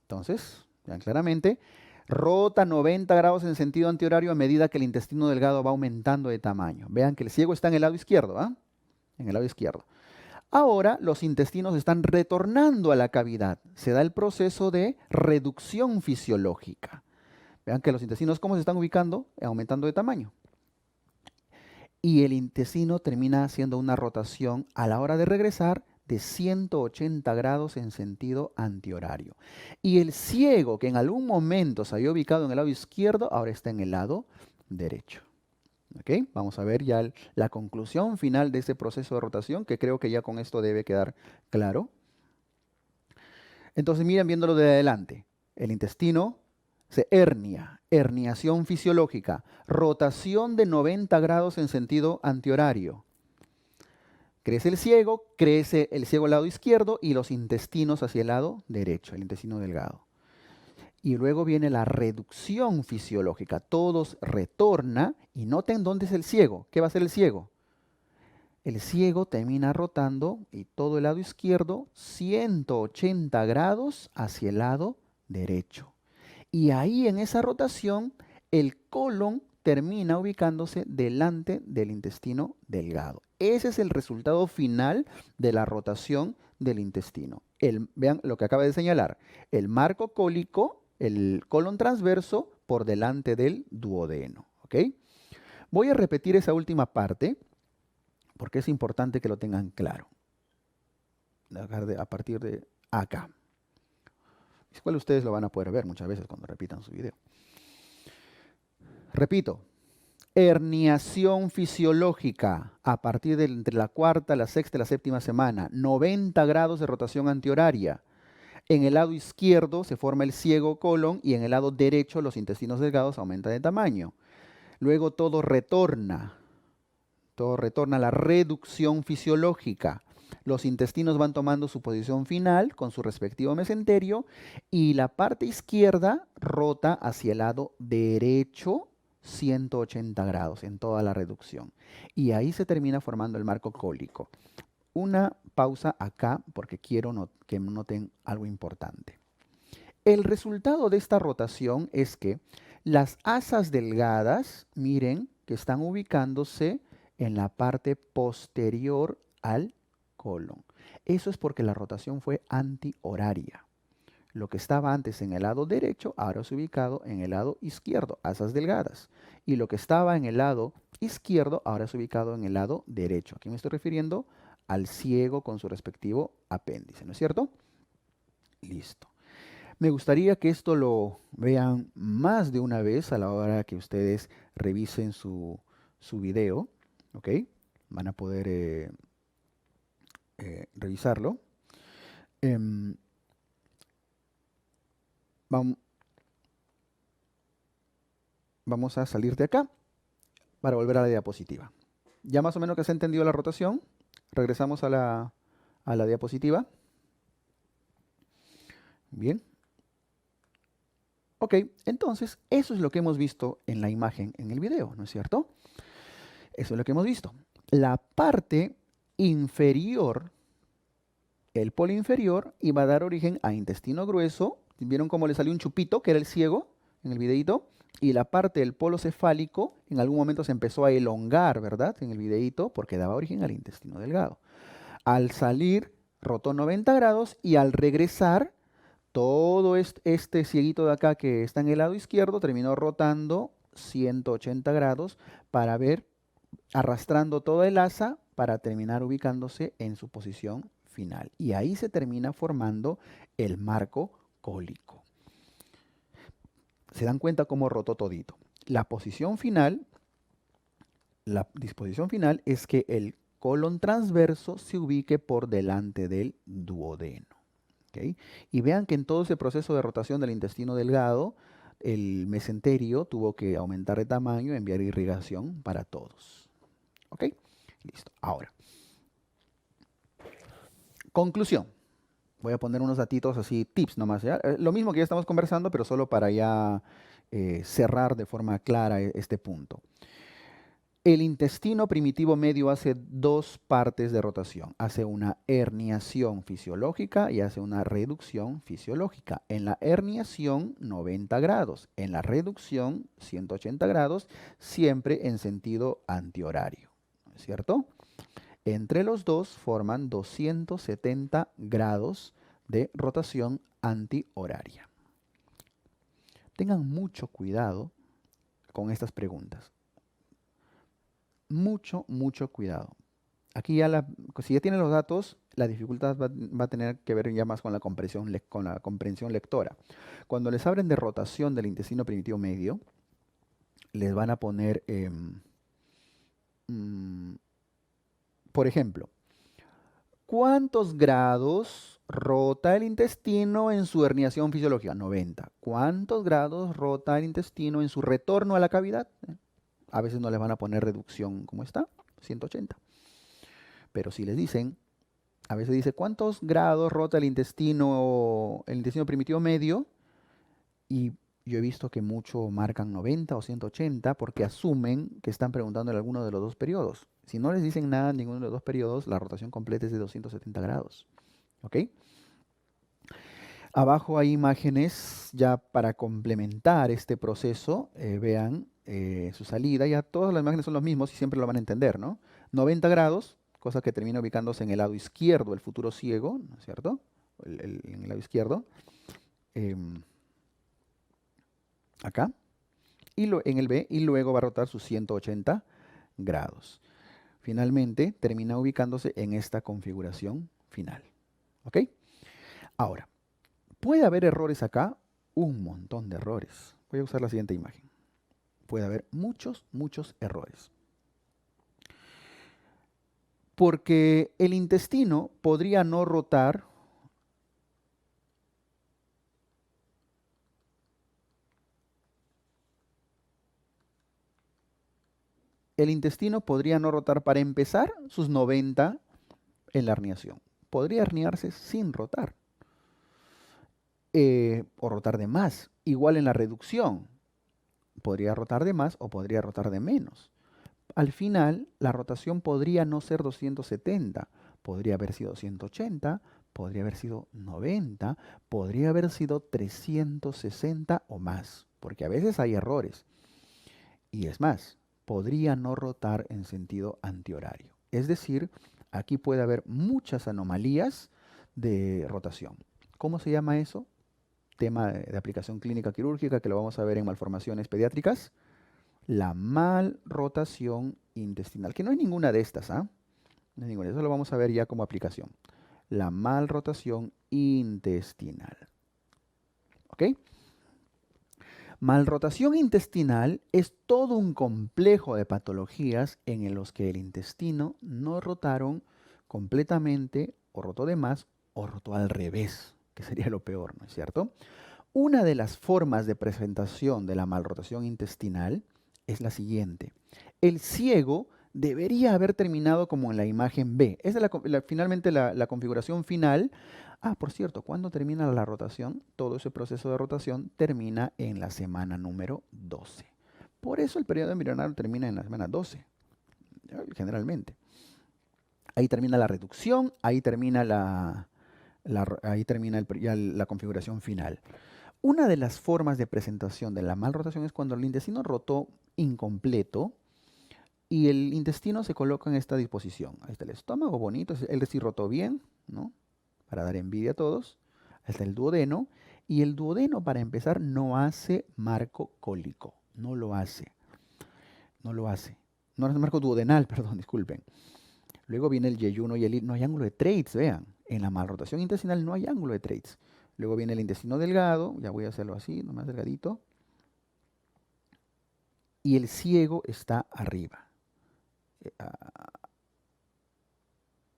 Entonces, vean claramente, rota 90 grados en sentido antihorario a medida que el intestino delgado va aumentando de tamaño. Vean que el ciego está en el lado izquierdo, ¿ah? En el lado izquierdo. Ahora los intestinos están retornando a la cavidad. Se da el proceso de reducción fisiológica. Vean que los intestinos, ¿cómo se están ubicando? Aumentando de tamaño. Y el intestino termina haciendo una rotación a la hora de regresar de 180 grados en sentido antihorario. Y el ciego, que en algún momento se había ubicado en el lado izquierdo, ahora está en el lado derecho. ¿Ok? Vamos a ver ya la conclusión final de ese proceso de rotación, que creo que ya con esto debe quedar claro. Entonces miren viéndolo de adelante. El intestino se hernia, herniación fisiológica, rotación de 90 grados en sentido antihorario. Crece el ciego al lado izquierdo y los intestinos hacia el lado derecho, el intestino delgado. Y luego viene la reducción fisiológica. Todos retorna y noten dónde es el ciego. ¿Qué va a hacer el ciego? El ciego termina rotando y todo el lado izquierdo 180 grados hacia el lado derecho. Y ahí en esa rotación el colon termina ubicándose delante del intestino delgado. Ese es el resultado final de la rotación del intestino. Vean lo que acaba de señalar. El marco cólico, el colon transverso, por delante del duodeno. ¿Ok? Voy a repetir esa última parte porque es importante que lo tengan claro. A partir de acá. Igual ustedes lo van a poder ver muchas veces cuando repitan su video. Repito, herniación fisiológica a partir de entre la cuarta, la sexta y la séptima semana, 90 grados de rotación antihoraria. En el lado izquierdo se forma el ciego colon y en el lado derecho los intestinos delgados aumentan de tamaño. Luego todo retorna a la reducción fisiológica. Los intestinos van tomando su posición final con su respectivo mesenterio y la parte izquierda rota hacia el lado derecho 180 grados en toda la reducción. Y ahí se termina formando el marco cólico. Una pausa acá porque quiero que noten algo importante. El resultado de esta rotación es que las asas delgadas, miren, que están ubicándose en la parte posterior al colon. Eso es porque la rotación fue antihoraria. Lo que estaba antes en el lado derecho, ahora es ubicado en el lado izquierdo, asas delgadas. Y lo que estaba en el lado izquierdo, ahora es ubicado en el lado derecho. Aquí me estoy refiriendo al ciego con su respectivo apéndice, ¿no es cierto? Listo. Me gustaría que esto lo vean más de una vez a la hora que ustedes revisen su video, ¿ok? Van a poder revisarlo. Vamos a salir de acá para volver a la diapositiva. Ya más o menos que se ha entendido la rotación, regresamos a la diapositiva. Bien. Ok, entonces eso es lo que hemos visto en la imagen en el video, ¿no es cierto? Eso es lo que hemos visto. La parte inferior, el polo inferior, iba a dar origen a intestino grueso. ¿Vieron cómo le salió un chupito, que era el ciego, en el videito? Y la parte del polo cefálico en algún momento se empezó a elongar, ¿verdad? En el videito, porque daba origen al intestino delgado. Al salir, rotó 90 grados y al regresar, todo este cieguito de acá que está en el lado izquierdo terminó rotando 180 grados para ver, arrastrando toda el asa para terminar ubicándose en su posición final. Y ahí se termina formando el marco cólico. Se dan cuenta cómo rotó todito. La posición final, la disposición final es que el colon transverso se ubique por delante del duodeno. ¿Okay? Y vean que en todo ese proceso de rotación del intestino delgado, el mesenterio tuvo que aumentar de tamaño, enviar irrigación para todos. ¿Ok? Listo. Ahora, conclusión. Voy a poner unos datitos así, tips nomás. ¿Ya? Lo mismo que ya estamos conversando, pero solo para ya cerrar de forma clara este punto. El intestino primitivo medio hace dos partes de rotación. Hace una herniación fisiológica y hace una reducción fisiológica. En la herniación, 90 grados. En la reducción, 180 grados, siempre en sentido antihorario. ¿No es cierto? Entre los dos forman 270 grados de rotación antihoraria. Tengan mucho cuidado con estas preguntas. Mucho cuidado. Aquí ya si ya tienen los datos, la dificultad va a tener que ver ya más con la comprensión lectora. Cuando les hablen de rotación del intestino primitivo medio, les van a poner, por ejemplo, ¿cuántos grados rota el intestino en su herniación fisiológica? 90. ¿Cuántos grados rota el intestino en su retorno a la cavidad? A veces no les van a poner reducción como está, 180. Pero si les dicen, a veces dice, ¿cuántos grados rota el intestino primitivo medio? Y yo he visto que mucho marcan 90 o 180 porque asumen que están preguntando en alguno de los dos periodos. Si no les dicen nada en ninguno de los dos periodos, la rotación completa es de 270 grados. ¿Ok? Abajo hay imágenes ya para complementar este proceso. Vean su salida, ya todas las imágenes son los mismos y siempre lo van a entender, ¿no? 90 grados, cosa que termina ubicándose en el lado izquierdo, el futuro ciego, ¿no es cierto? En el lado izquierdo, em, acá, en el B, y luego va a rotar sus 180 grados. Finalmente, termina ubicándose en esta configuración final. ¿Ok? Ahora, puede haber errores acá, un montón de errores. Voy a usar la siguiente imagen. Puede haber muchos, muchos errores. Porque el intestino podría no rotar para empezar sus 90 en la herniación. Podría herniarse sin rotar. O rotar de más. Igual en la reducción. Podría rotar de más o podría rotar de menos. Al final, la rotación podría no ser 270. Podría haber sido 180, podría haber sido 90, podría haber sido 360 o más. Porque a veces hay errores. Y es más, podría no rotar en sentido antihorario. Es decir, aquí puede haber muchas anomalías de rotación. ¿Cómo se llama eso? Tema de aplicación clínica quirúrgica que lo vamos a ver en malformaciones pediátricas. La malrotación intestinal, que no hay ninguna de estas, ¿ah? No hay ninguna, eso lo vamos a ver ya como aplicación. La malrotación intestinal. ¿Ok? Malrotación intestinal es todo un complejo de patologías en los que el intestino no rotaron completamente, o rotó de más, o rotó al revés, que sería lo peor, ¿no es cierto? Una de las formas de presentación de la malrotación intestinal es la siguiente. El ciego debería haber terminado como en la imagen B. Esa es finalmente la configuración final. Ah, por cierto, ¿cuándo termina la rotación? Todo ese proceso de rotación termina en la semana número 12. Por eso el periodo embrionario termina en la semana 12, generalmente. Ahí termina la reducción, ahí termina ya la configuración final. Una de las formas de presentación de la malrotación es cuando el intestino rotó incompleto y el intestino se coloca en esta disposición. Ahí está el estómago bonito, él sí rotó bien, ¿no? Para dar envidia a todos. Ahí está el duodeno. Y el duodeno, para empezar, no hace marco cólico. No lo hace. No lo hace. No hace marco duodenal, perdón, disculpen. Luego viene el yeyuno y no hay ángulo de Treitz, vean. En la malrotación intestinal no hay ángulo de Treitz. Luego viene el intestino delgado, ya voy a hacerlo así, nomás delgadito. Y el ciego está arriba.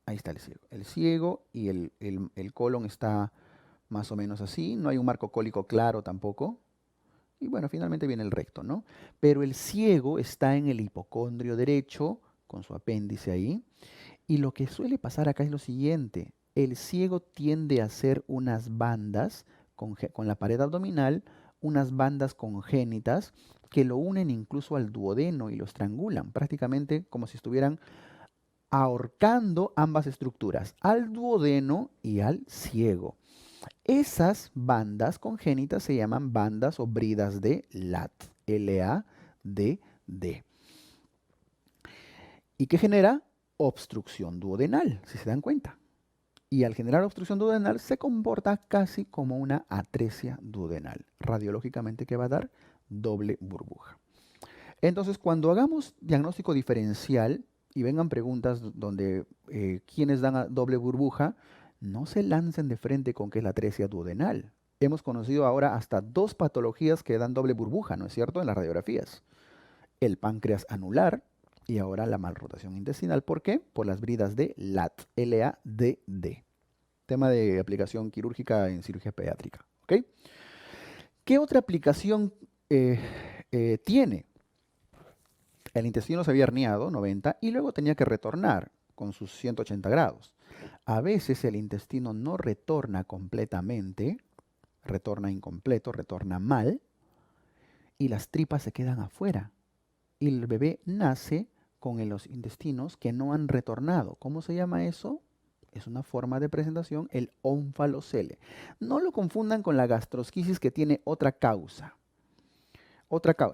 Ahí está el ciego. El ciego y el colon está más o menos así. No hay un marco cólico claro tampoco. Y bueno, finalmente viene el recto, ¿no? Pero el ciego está en el hipocondrio derecho, con su apéndice ahí. Y lo que suele pasar acá es lo siguiente. El ciego tiende a hacer unas bandas con la pared abdominal, unas bandas congénitas que lo unen incluso al duodeno y lo estrangulan, prácticamente como si estuvieran ahorcando ambas estructuras, al duodeno y al ciego. Esas bandas congénitas se llaman bandas o bridas de Ladd, L-A-D-D. ¿Y qué genera? Obstrucción duodenal, si se dan cuenta. Y al generar obstrucción duodenal se comporta casi como una atresia duodenal. Radiológicamente, ¿qué va a dar? Doble burbuja. Entonces, cuando hagamos diagnóstico diferencial y vengan preguntas donde quienes dan doble burbuja, no se lancen de frente con que es la atresia duodenal. Hemos conocido ahora hasta dos patologías que dan doble burbuja, ¿no es cierto?, en las radiografías. El páncreas anular y ahora la malrotación intestinal. ¿Por qué? Por las bridas de Ladd, L-A-D-D. Tema de aplicación quirúrgica en cirugía pediátrica. ¿Ok? ¿Qué otra aplicación tiene? El intestino se había herniado, 90, y luego tenía que retornar con sus 180 grados. A veces el intestino no retorna completamente, retorna incompleto, retorna mal, y las tripas se quedan afuera. Y el bebé nace con los intestinos que no han retornado. ¿Cómo se llama eso? Es una forma de presentación, el ónfalocele. No lo confundan con la gastrosquisis que tiene otra causa.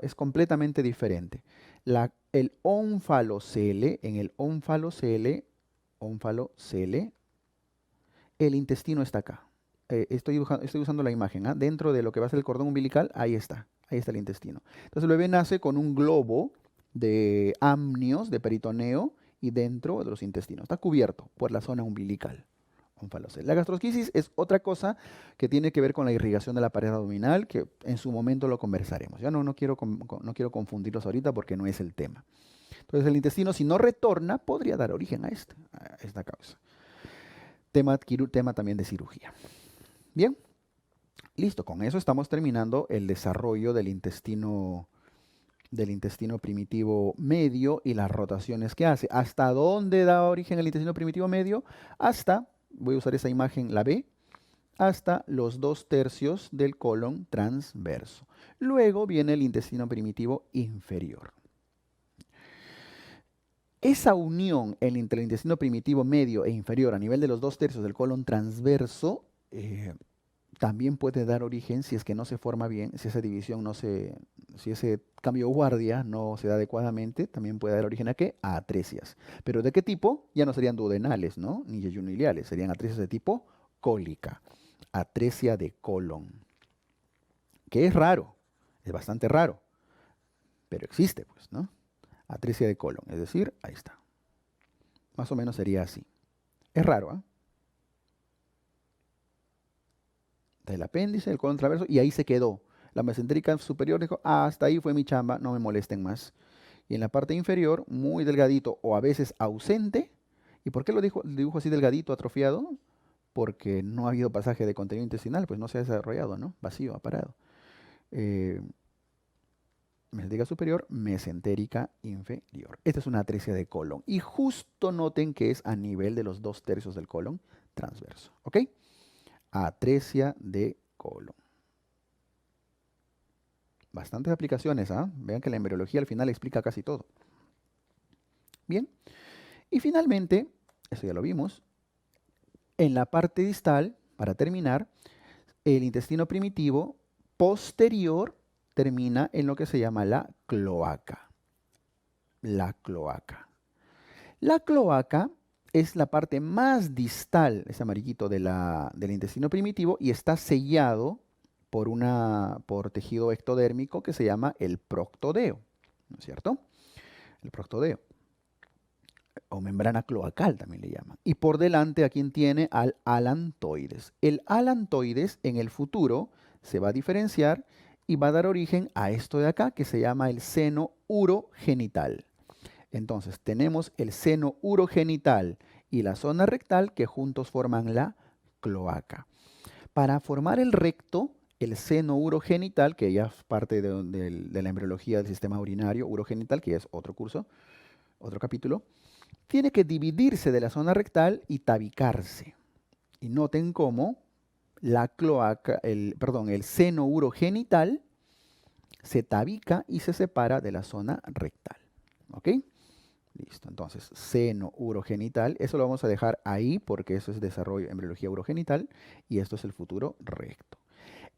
es completamente diferente. El ónfalocele, en el ónfalocele, el intestino está acá. Estoy usando la imagen, ¿ah? Dentro de lo que va a ser el cordón umbilical, ahí está el intestino. Entonces el bebé nace con un globo de amnios, de peritoneo, y dentro de los intestinos. Está cubierto por la zona umbilical. Ónfalocele. La gastrosquisis es otra cosa que tiene que ver con la irrigación de la pared abdominal, que en su momento lo conversaremos. Ya no quiero confundirlos ahorita porque no es el tema. Entonces el intestino, si no retorna, podría dar origen a esta causa. Tema también de cirugía. Bien, listo. Con eso estamos terminando el desarrollo del intestino primitivo medio y las rotaciones que hace. ¿Hasta dónde da origen el intestino primitivo medio? Hasta, voy a usar esa imagen, la B, hasta los 2/3 del colon transverso. Luego viene el intestino primitivo inferior. Esa unión entre el intestino primitivo medio e inferior a nivel de los 2/3 del colon transverso también puede dar origen, si es que no se forma bien, si esa división si ese cambio de guardia no se da adecuadamente, también puede dar origen ¿a qué? A atresias. ¿Pero de qué tipo? Ya no serían duodenales, ¿no? Ni yeyuniliales, serían atresias de tipo cólica. Atresia de colon. Que es raro, es bastante raro, pero existe, pues, ¿no? Atresia de colon, es decir, ahí está. Más o menos sería así. Es raro, ¿ah? El apéndice, el colon transverso, y ahí se quedó. La mesentérica superior dijo, hasta ahí fue mi chamba, no me molesten más. Y en la parte inferior, muy delgadito o a veces ausente. ¿Y por qué lo dibujo así delgadito, atrofiado? Porque no ha habido pasaje de contenido intestinal, pues no se ha desarrollado, ¿no? Vacío, aparado. Mesentérica superior, mesentérica inferior. Esta es una atresia de colon. Y justo noten que es a nivel de los 2/3 del colon transverso. ¿Ok? Atresia de colon. Bastantes aplicaciones, ¿ah? Vean que la embriología al final explica casi todo. Bien. Y finalmente, eso ya lo vimos, en la parte distal, para terminar, el intestino primitivo posterior termina en lo que se llama la cloaca. La cloaca. La cloaca es la parte más distal, ese amarillito del intestino primitivo, y está sellado por tejido ectodérmico que se llama el proctodeo, ¿no es cierto? El proctodeo, o membrana cloacal también le llaman. Y por delante, ¿a quién tiene? Al alantoides. El alantoides en el futuro se va a diferenciar y va a dar origen a esto de acá que se llama el seno urogenital. Entonces, tenemos el seno urogenital y la zona rectal que juntos forman la cloaca. Para formar el recto, el seno urogenital, que ya es parte de la embriología del sistema urinario urogenital, que es otro curso, otro capítulo, tiene que dividirse de la zona rectal y tabicarse. Y noten cómo la cloaca, el seno urogenital se tabica y se separa de la zona rectal. ¿Ok? Listo, entonces, seno urogenital, eso lo vamos a dejar ahí porque eso es desarrollo, embriología urogenital, y esto es el futuro recto.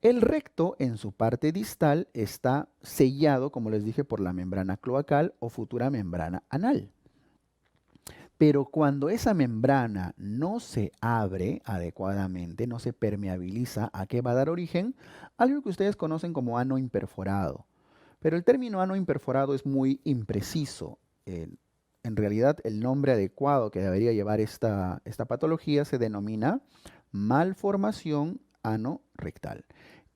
El recto en su parte distal está sellado, como les dije, por la membrana cloacal o futura membrana anal. Pero cuando esa membrana no se abre adecuadamente, no se permeabiliza, ¿a qué va a dar origen? Algo que ustedes conocen como ano imperforado. Pero el término ano imperforado es muy impreciso. En realidad, el nombre adecuado que debería llevar esta patología se denomina malformación anorrectal.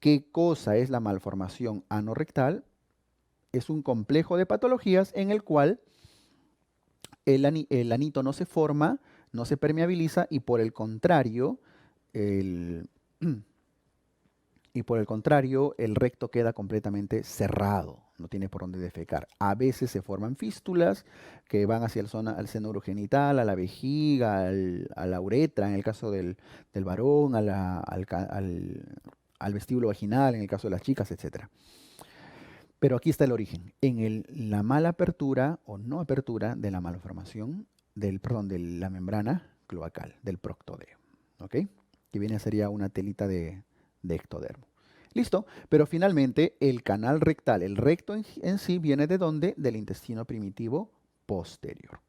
¿Qué cosa es la malformación anorrectal? Es un complejo de patologías en el cual el anito no se forma, no se permeabiliza y por el contrario, el recto queda completamente cerrado, no tiene por dónde defecar. A veces se forman fístulas que van hacia al seno urogenital, a la vejiga, a la uretra, en el caso del varón, al vestíbulo vaginal, en el caso de las chicas, etc. Pero aquí está el origen, en la mala apertura o no apertura de la malformación de la membrana cloacal, del proctodeo, ¿ok? Que viene sería una telita de ectodermo. Listo, pero finalmente el canal rectal, el recto en sí, viene ¿de dónde? Del intestino primitivo posterior.